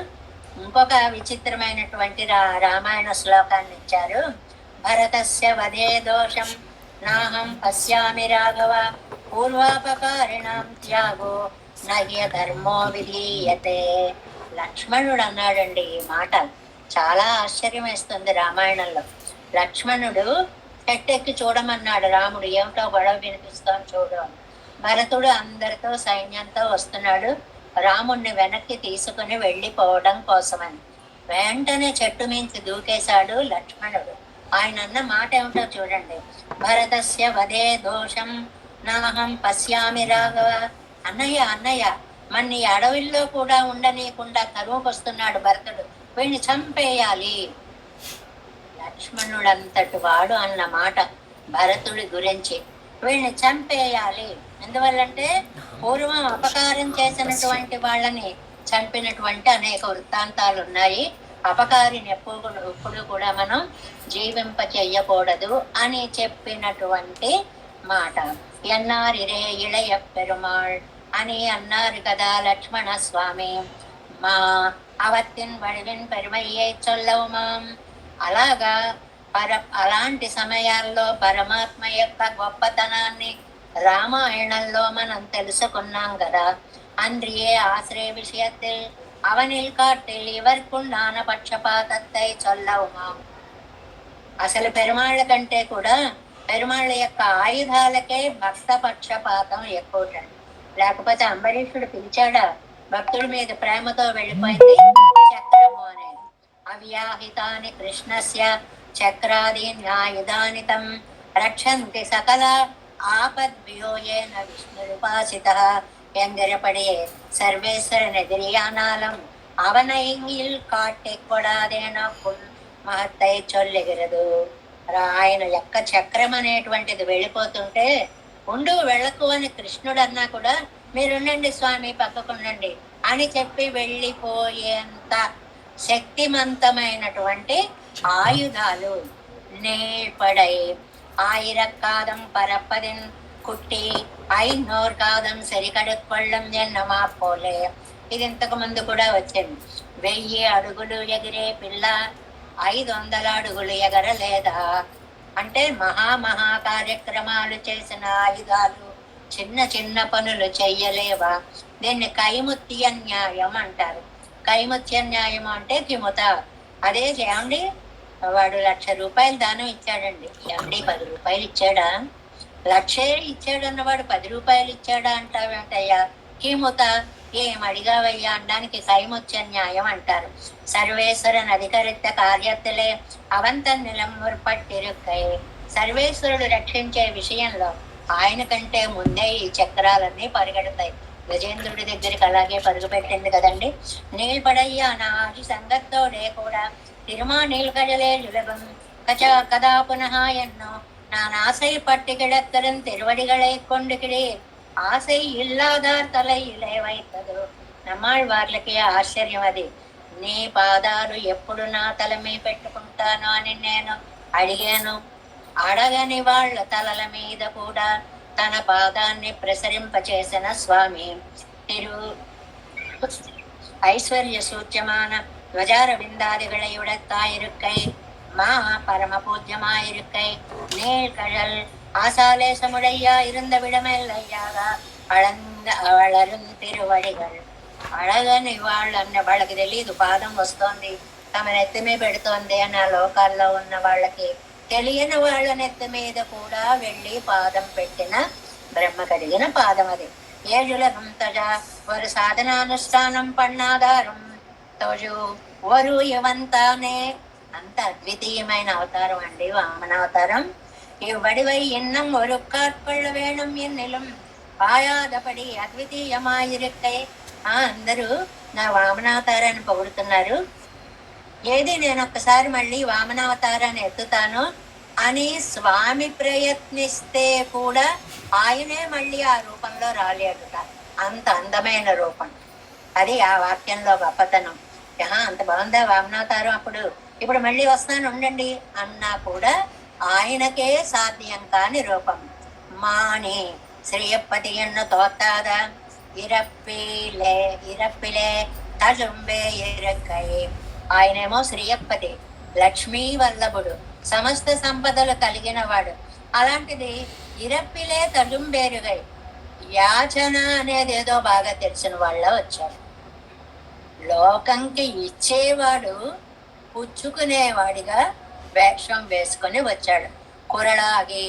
ఇంకొక విచిత్రమైనటువంటి రామాయణ శ్లోకాన్ని ఇచ్చారు. భరతస్య వధే దోషం నాహం పశ్యామి రాఘవ పూర్వాపకారిణాం త్యాగో నహ్య ధర్మో విధీయతే. లక్ష్మణుడు అన్నాడండి ఈ మాట. చాలా ఆశ్చర్యం వేస్తుంది రామాయణంలో. లక్ష్మణుడు చెట్టెక్కి చూడమన్నాడు రాముడు, ఏమిటో గొడవ వినిపిస్తాం చూడు. భరతుడు అందరితో సైన్యంతో వస్తున్నాడు, రాముణ్ణి వెనక్కి తీసుకుని వెళ్ళిపోవడం కోసమని. వెంటనే చెట్టు మించి దూకేశాడు లక్ష్మణుడు. ఆయన అన్న మాట ఏమిటో చూడండి. భరతస్య వధే దోషం నాహం పశ్యామి రాఘవ. అన్నయ్య అన్నయ్య, మన్ని అడవిల్లో కూడా ఉండనీయకుండా తరువుకొస్తున్నాడు భరతుడు, వీడిని చంపేయాలి. లక్ష్మణుడంతటి వాడు అన్న మాట భరతుడి గురించి. వీళ్ళని చంపేయాలి. ఎందువల్లంటే పూర్వం అపకారం చేసినటువంటి వాళ్ళని చంపినటువంటి అనేక వృత్తాంతాలు ఉన్నాయి. అపకారిని ఎప్పుడు కూడా మనం జీవింప చెయ్యకూడదు అని చెప్పినటువంటి మాట. ఎన్నారిరే ఇళయ పెరుమాళ్ అని అన్నారు కదా లక్ష్మణ స్వామి. మా అవత్తిన్ వడివిన్ పెరుమయ్యే చొల్లవు మాం. అలాగా అలాంటి సమయాల్లో పరమాత్మ యొక్క గొప్పతనాన్ని రామాయణంలో మనం తెలుసుకున్నాం కదా. அன்றியே ஆசிரிய விஷயத்தில் அவனில் காட்டில் இவர்க்குண்டான పక్షపాతத்தை சொல்லவுமாம். అసలు పెరుమాళ్ళ కంటే కూడా పెరుమాళ్ళ యొక్క ఆయుధాలకే భక్త పక్షపాతం ఎక్కువటండి. లేకపోతే అంబరీషుడు పిలిచాడా భక్తుడి మీద ప్రేమతో వెళ్ళిపోయింది చక్రము అనేది. అవ్యాహితాని కృష్ణస్య చక్రాదీన్యాయుధాని తం రక్షంతి సకల ఆపద్భ్యోయేన విష్ణురుపాసితః என்கிறபடியே சர்வேஸ்வரன் எதிரியானாலும் அவனையில் కాటెక్కడాదేన మహత్తై చొల్లిగిరదు. ఆయన యొక్క చక్రం అనేటువంటిది వెళ్ళిపోతుంటే ఉండు వెళ్ళకు అని కృష్ణుడు అన్నా కూడా మీరుండండి స్వామి పక్కకుండండి అని చెప్పి వెళ్ళిపోయేంత శక్తిమంతమైనటువంటి ఆయుధాలు నేపడై ఆయిరక్కాదం పరప్పదిన్ కుట్టి 500 కాదం సరికడుక్కొళ్ళం ఎన్నమా పోలే. ఇది ఇంతకు ముందు కూడా వచ్చింది. 1000 అడుగులు ఎగిరే పిల్ల 500 అడుగులు ఎగరలేదా అంటే మహా కార్యక్రమాలు చేసిన ఆయుధాలు చిన్న చిన్న పనులు చెయ్యలేవా? దీన్ని కైముత్య న్యాయం అంటారు. కైముత్య న్యాయం అంటే కిముత. అదే చేయండి. వాడు 1,00,000 రూపాయలు దానం ఇచ్చాడండి. ఏమండి 10 రూపాయలు ఇచ్చాడా? 1,00,000 ఇచ్చాడన్నవాడు 10 రూపాయలు ఇచ్చాడా అంటావేంటయ్యా? కిముత ఏం అడిగావయ్యా అనడానికి కైముత్య న్యాయం అంటారు. సర్వేశ్వరన్ అధికరిత కార్యత్తులే అవంతన్ నిలం ముర్పట్టిరుక్కై. సర్వేశ్వరుడు రక్షించే విషయంలో ఆయన కంటే ముందే ఈ చక్రాలన్నీ పరిగెడతాయి. గజేంద్రుడి దగ్గరికి అలాగే పరుగు పెట్టింది కదండి. నీల్పడయ్యా నా ఆది సంగత్తోడే కూడా తిరుమా నీల్కడలే జులభం కదా పునః ఎన్నో நான் ஆசைப்பட்டு கிடத்தரும் திருவடிகளை கொண்டுகிடே ఆశై ఇల్లాదార్ తలయిలే వైతదు. నమ్మాళ్ళవార్లకి ఆశ్చర్యం అది. నీ పాదాలు ఎప్పుడు నా తల మీద పెట్టుకుంటాను అని నేను అడిగాను. అడగని వాళ్ళ తలల మీద కూడా తన పాదాన్ని ప్రసరింపచేసిన స్వామి తిరు ఐశ్వర్య సూచ్యమాన ధ్వజార బిందాదిகளை உடத்தாயிருக்கை மா பரம பூஜ்யமாயிருக்கை நீழ்கழல் ஆசாலேசமுடையா இருந்த விடமெல்லையாக వళரும் తిరువడిగల్. అడగని వాళ్ళు అన్న వాళ్ళకి తెలియదు పాదం వస్తోంది తమ నెత్తి మీద పెడుతోంది అని ఆ లోకాల్లో ఉన్న వాళ్ళకి. తెలియని వాళ్ళ నెత్తి మీద కూడా వెళ్ళి పాదం పెట్టిన బ్రహ్మ కడిగిన పాదం అది. ఏజులకం తజ ஒரு సాధనానుష్ఠానం పన్నాధారం తోజు వరు ఇవంతానే. అంత అద్వితీయమైన అవతారం అండి వామనావతారం. ఇవ్వడివై ఎన్నం ஒரு காட்கொள்ள வேணும் என்னிலும் పాయాదపడి అద్వితీయమాయిరుక్కై. అందరూ నా వామనావతారాన్ని పొగుడుతున్నారు. ఏది నేను ఒక్కసారి మళ్ళీ వామనావతారాన్ని ఎత్తుతాను అని స్వామి ప్రయత్నిస్తే కూడా ఆయనే మళ్ళీ ఆ రూపంలో రాలేడుట. అంత అందమైన రూపం అది. ఆ వాక్యంలో గొప్పతనం. అంత బాగుందా వామనావతారం. అప్పుడు ఇప్పుడు మళ్ళీ వస్తాను ఉండండి అన్నా కూడా ఆయనకే సాధ్యం కాని రూపం. మాని శ్రీయప్పతి ఎన్న తోత్తాద ఇరప్పిలే తజుంబే ఇరక్కై. ఆయనేమో శ్రీయప్పతి లక్ష్మీ వల్లభుడు సమస్త సంపదలు కలిగిన వాడు. అలాంటిది ఇరప్పిలే తజుంబేరుగై యాచన అనేది ఏదో బాగా తెలిసిన వాళ్ళ వచ్చాడు. లోకంకి ఇచ్చేవాడు పుచ్చుకునేవాడిగా వేషం వేసుకొని వచ్చాడు. కురళాగి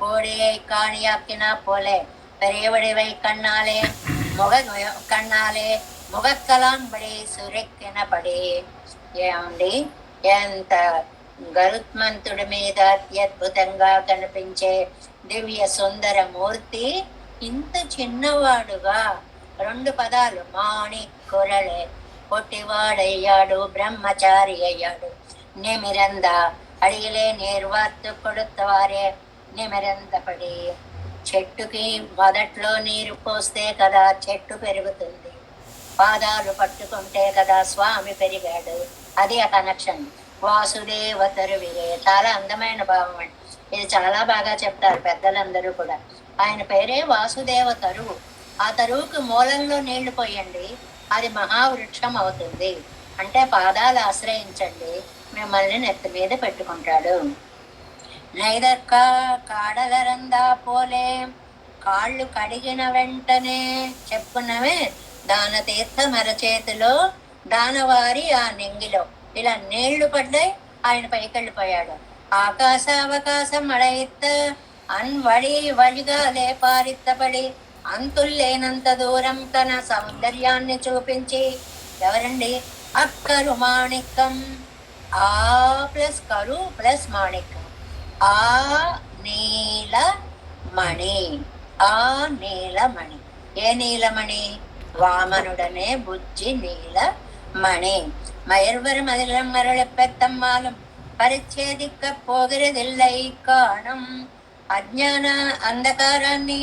కోడియై కాణియాక్కినా పోలే పెరియవడివై కన్నాలే కన్నాలే ముగక్కలాంబడి సురెక్కిన పడి. ఏమండి ఎంత గరుత్మంతుడి మీద అత్యద్భుతంగా కనిపించే దివ్య సుందర మూర్తి ఇంత చిన్నవాడుగా 2 పదాలు మాణి కురళే పొట్టివాడయ్యాడు బ్రహ్మచారి అయ్యాడు. నిమిరంద అడిగిలే నీర్వార్తు కొడుతవారే నిమిరందపడి. చెట్టుకి మొదట్లో నీరు పోస్తే కదా చెట్టు పెరుగుతుంది. పాదాలు పట్టుకుంటే కదా స్వామి పెరిగాడు. అది ఆ కనెక్షన్. వాసుదేవ తరువిరే చాలా అందమైన భావం అండి. ఇది చాలా బాగా చెప్తారు పెద్దలందరూ కూడా. ఆయన పేరే వాసుదేవ తరువు. ఆ తరువుకు మూలంలో నీళ్లు పోయండి అది మహావృక్షం అవుతుంది. అంటే పాదాలు ఆశ్రయించండి, మిమ్మల్ని నెత్తి మీద పెట్టుకుంటాడు. నైదక్క కాడలరందా పోలే, కాళ్ళు కడిగిన వెంటనే చెప్పుకున్నవే దాన తీర్థ మరచేతిలో దానవారి ఆ నెంగిలో ఇలా నీళ్లు పడ్డాయి, ఆయన పైకి వెళ్ళిపోయాడు. ఆకాశావకాశం మడయిత్త అన్వడి వడిగా లేపారిత్తపడి అంతుల్లేనంత దూరం తన సౌందర్యాన్ని చూపించి, ఎవరండి? అక్కరు మాణిక్యం. ఆ ప్లస్ కరు ప్లస్ మాణిక్యం, ఆ నీలమణి. ఆ నీలమణి. ఏ నీలమణి? వామనుడనే బుజ్జి నీలమణి. மயர்வர் மதிலம் மரளப்பெத்தம்மாலும் పరిచ్ఛేదిక్క పోగిరదిల్లై కాణం. అజ్ఞాన అంధకారాన్ని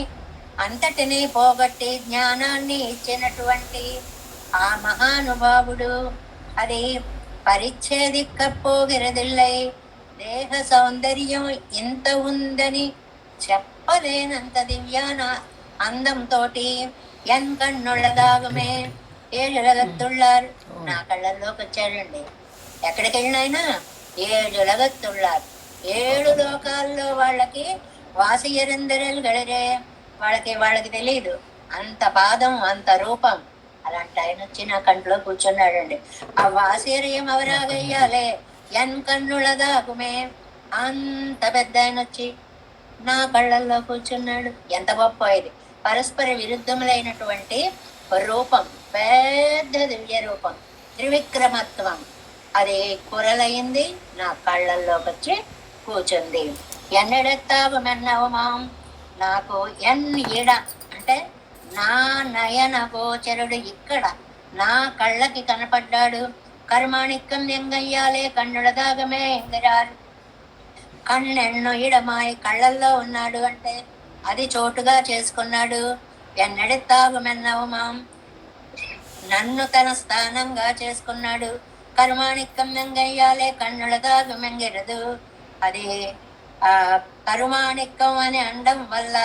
అంతటినీ పోగొట్టి జ్ఞానాన్ని ఇచ్చినటువంటి ఆ మహానుభావుడు. అది పరిచ్ఛేదిక్క పోగిరదిల్లై. దేహ సౌందర్యం ఇంత ఉందని చెప్పలేనంత దివ్యాన అందంతో ఎన్ కన్నుళ్ళదాగమే ఏళ్ళగత్తుళ్ళారు. నా కళ్ళల్లోకి వచ్చాడండి. ఎక్కడికి వెళ్ళినాయినా ఏళ్ళగత్తుళ్ళారు. 7 లోకాల్లో వాళ్ళకి వాసియరందరలు గడిరే. వాళ్ళకి తెలియదు అంత పాదం అంత రూపం. అలాంటి ఆయన వచ్చి నా కంట్లో కూర్చున్నాడండి. ఆ వాసిర్యం అవరాగయ్యాలే ఎన్ కన్నుళ్ళదాగుమే. అంత పెద్ద ఆయన వచ్చి నా కళ్ళల్లో కూర్చున్నాడు. ఎంత గొప్ప ఇది! పరస్పర విరుద్ధములైనటువంటి రూపం, పెద్ద దివ్య రూపం, త్రివిక్రమత్వం. అది కురలైంది, నా కళ్ళల్లోకి వచ్చి కూర్చుంది. ఎన్నెడెత్తావమెన్నవు మాం. నాకు ఎన్ ఇడ అంటే నా నయన గోచరుడు ఇక్కడ నా కళ్ళకి కనపడ్డాడు. కర్మాణిక్కం ఎంగయ్యాలే కన్నులదాగమే ఎంగరారు. కన్నెన్ను ఇడమాయి కళ్ళల్లో ఉన్నాడు అంటే అది చోటుగా చేసుకున్నాడు. ఎన్నడెత్తాగుమెన్నవు మాం. నన్ను తన స్థానంగా చేసుకున్నాడు. కర్మాణిక్కం మెంగయ్యాలే కన్నులదాగు మెంగిరదు. అది ఆ కరుమాణిక్కం అని అండం వల్ల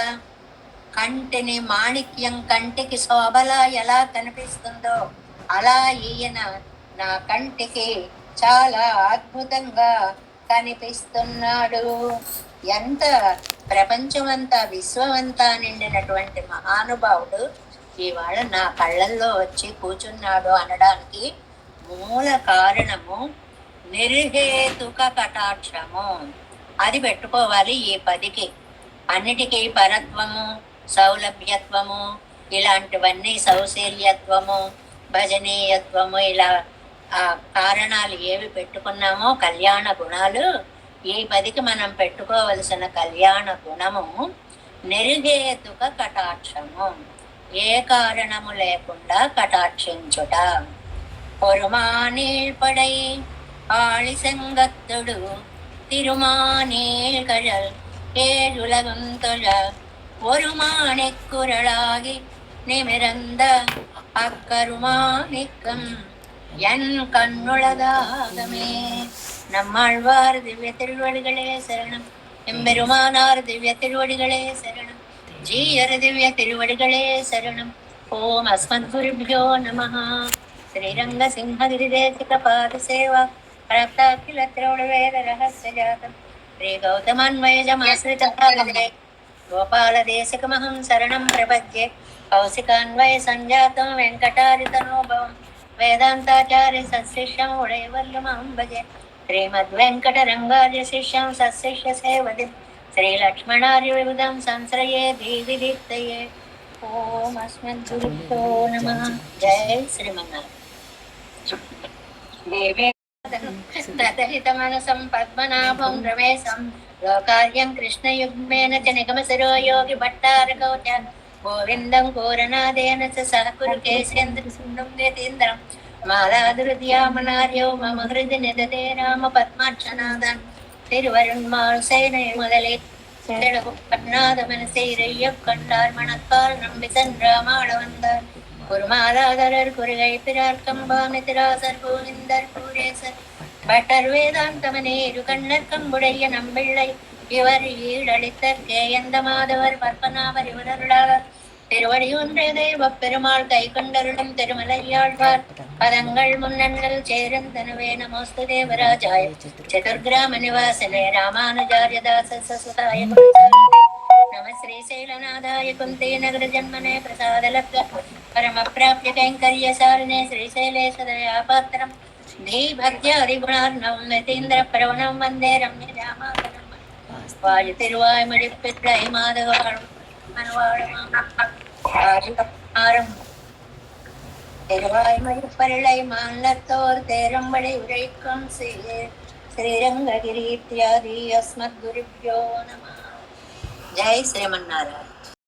కంటిని మాణిక్యం కంటికి శోభలా ఎలా కనిపిస్తుందో అలా ఈయన నా కంటికి చాలా అద్భుతంగా కనిపిస్తున్నాడు. ఎంత ప్రపంచమంతా విశ్వమంతా నిండినటువంటి మహానుభావుడు ఇవాళ నా కళ్ళల్లో వచ్చి కూర్చున్నాడు అనడానికి మూల కారణము నిర్హేతుక కటాక్షము. అది పెట్టుకోవాలి ఈ 10కి. అన్నిటికీ పరత్వము, సౌలభ్యత్వము, ఇలాంటివన్నీ సౌశల్యత్వము, భజనీయత్వము, ఇలా ఆ కారణాలు ఏవి పెట్టుకున్నామో కళ్యాణ గుణాలు, ఈ 10కి మనం పెట్టుకోవలసిన కళ్యాణ గుణము నిర్హేతుక కటాక్షము. ఏ కారణము లేకుండా కటాక్షించుట. పొరుమానీళ్పడై ఆళిసెంగత్తుడు తిరుమానీళ్కజల్ ఏడులగుంతుల ஒருமாணிக்குரளாகி நிமிரந்த அக்கருமாணிக்கம் என் கண்ணுளதாகமே. நம்மாழ்வார் திவ்ய திருவடிகளே சரணம். எம்பெருமானார் திவ்ய திருவடிகளே சரணம். ஜீயர் திவ்ய திருவடிகளே சரணம். ஓம் அஸ்மத்குருभ्यो நமः. ஸ்ரீரங்க சிம்ஹகிரிதேசிக பாத சேவா பிராப்தாகில த்ரோணவேத ரகஸ்ய ஜாதம் ஸ்ரீ கௌதமான்வயஜமாஸ்ரிதே గోపాలదేశికమహం శరణం ప్రపద్యే. కౌశికాన్వయ సంజాతం వెంకటారితనోభవం వేదాంతాచార్య సశిష్యం ఉడయవల్లుమహం భజే. శ్రీమద్వెంకటరంగార్య శిష్యం సశిష్య సేవది శ్రీలక్ష్మణార్య విబుధం సంశ్రయే దీవిదీప్తయే. ఓం అస్మద్గురుభ్యో నమః. జై శ్రీమన్నారాయణ. దదహితమనసం పద్మనాభం రమేశం లోకార్యం కృష్ణయుగ్మేన చ నిగమశిరో యోగి భట్టారకౌ చ గోవిందం కోరనాదేన చ సహకురు కేశేంద్ర సుందం యతీంద్రం మాలాదురుద్యామనార్యో మమ హృది నిదతే రామ పద్మాక్షనాదన్ తిరువరుణ్మాల్ సేனை முதலே பட்நாத மனசைரைய கண்டார் மணக்கால் நம்பி சென்றாமாள வந்தார். குருமாலாதரர் குருகை பிறார் கம்பாமிதிராசர் கோவிந்தர் பூரேசர் பட்டர் வேதாந்தமனேரு கண்ணர் கம்புடைய நம்பிள்ளை இவர் ஈடளித்தற்கே எந்த மாதவர் பற்பனாவர் இவரருளார் திருவடியொன்றே தெய்வ பெருமாள் கைகொண்டருளும் திருமலையாழ்வார் பதங்கள் முன்னங்கள் சேரந்தனவே நமோஸ்து தேவராஜாய சதுர்கிராம நிவாசனே ராமானுஜாரிய தாச சசுதாய நம श्रीशैलनाथाय कुन्ती नगर जन्मने प्रसादलब्ध परम प्राप्य कैङ्कर्यसारिणे श्रीशैलेशदयापात्रं धीभक्त्यादिगुणार्णवं नितीन्द्र प्रवणं वन्दे रम्यजामातरं वायुतिरुवायुमडिप्पित्रै माधवाळं मनवाळमारं திருவாய்மொழிப்பள்ளை மாநிலத்தோர் தேரம்படை உரைக்கும் சீர் ஸ்ரீரங்ககிரி இத்தியாதி அஸ்மத் குருப்யோ நம. ஜெய் ஸ்ரீமன்னாராயண.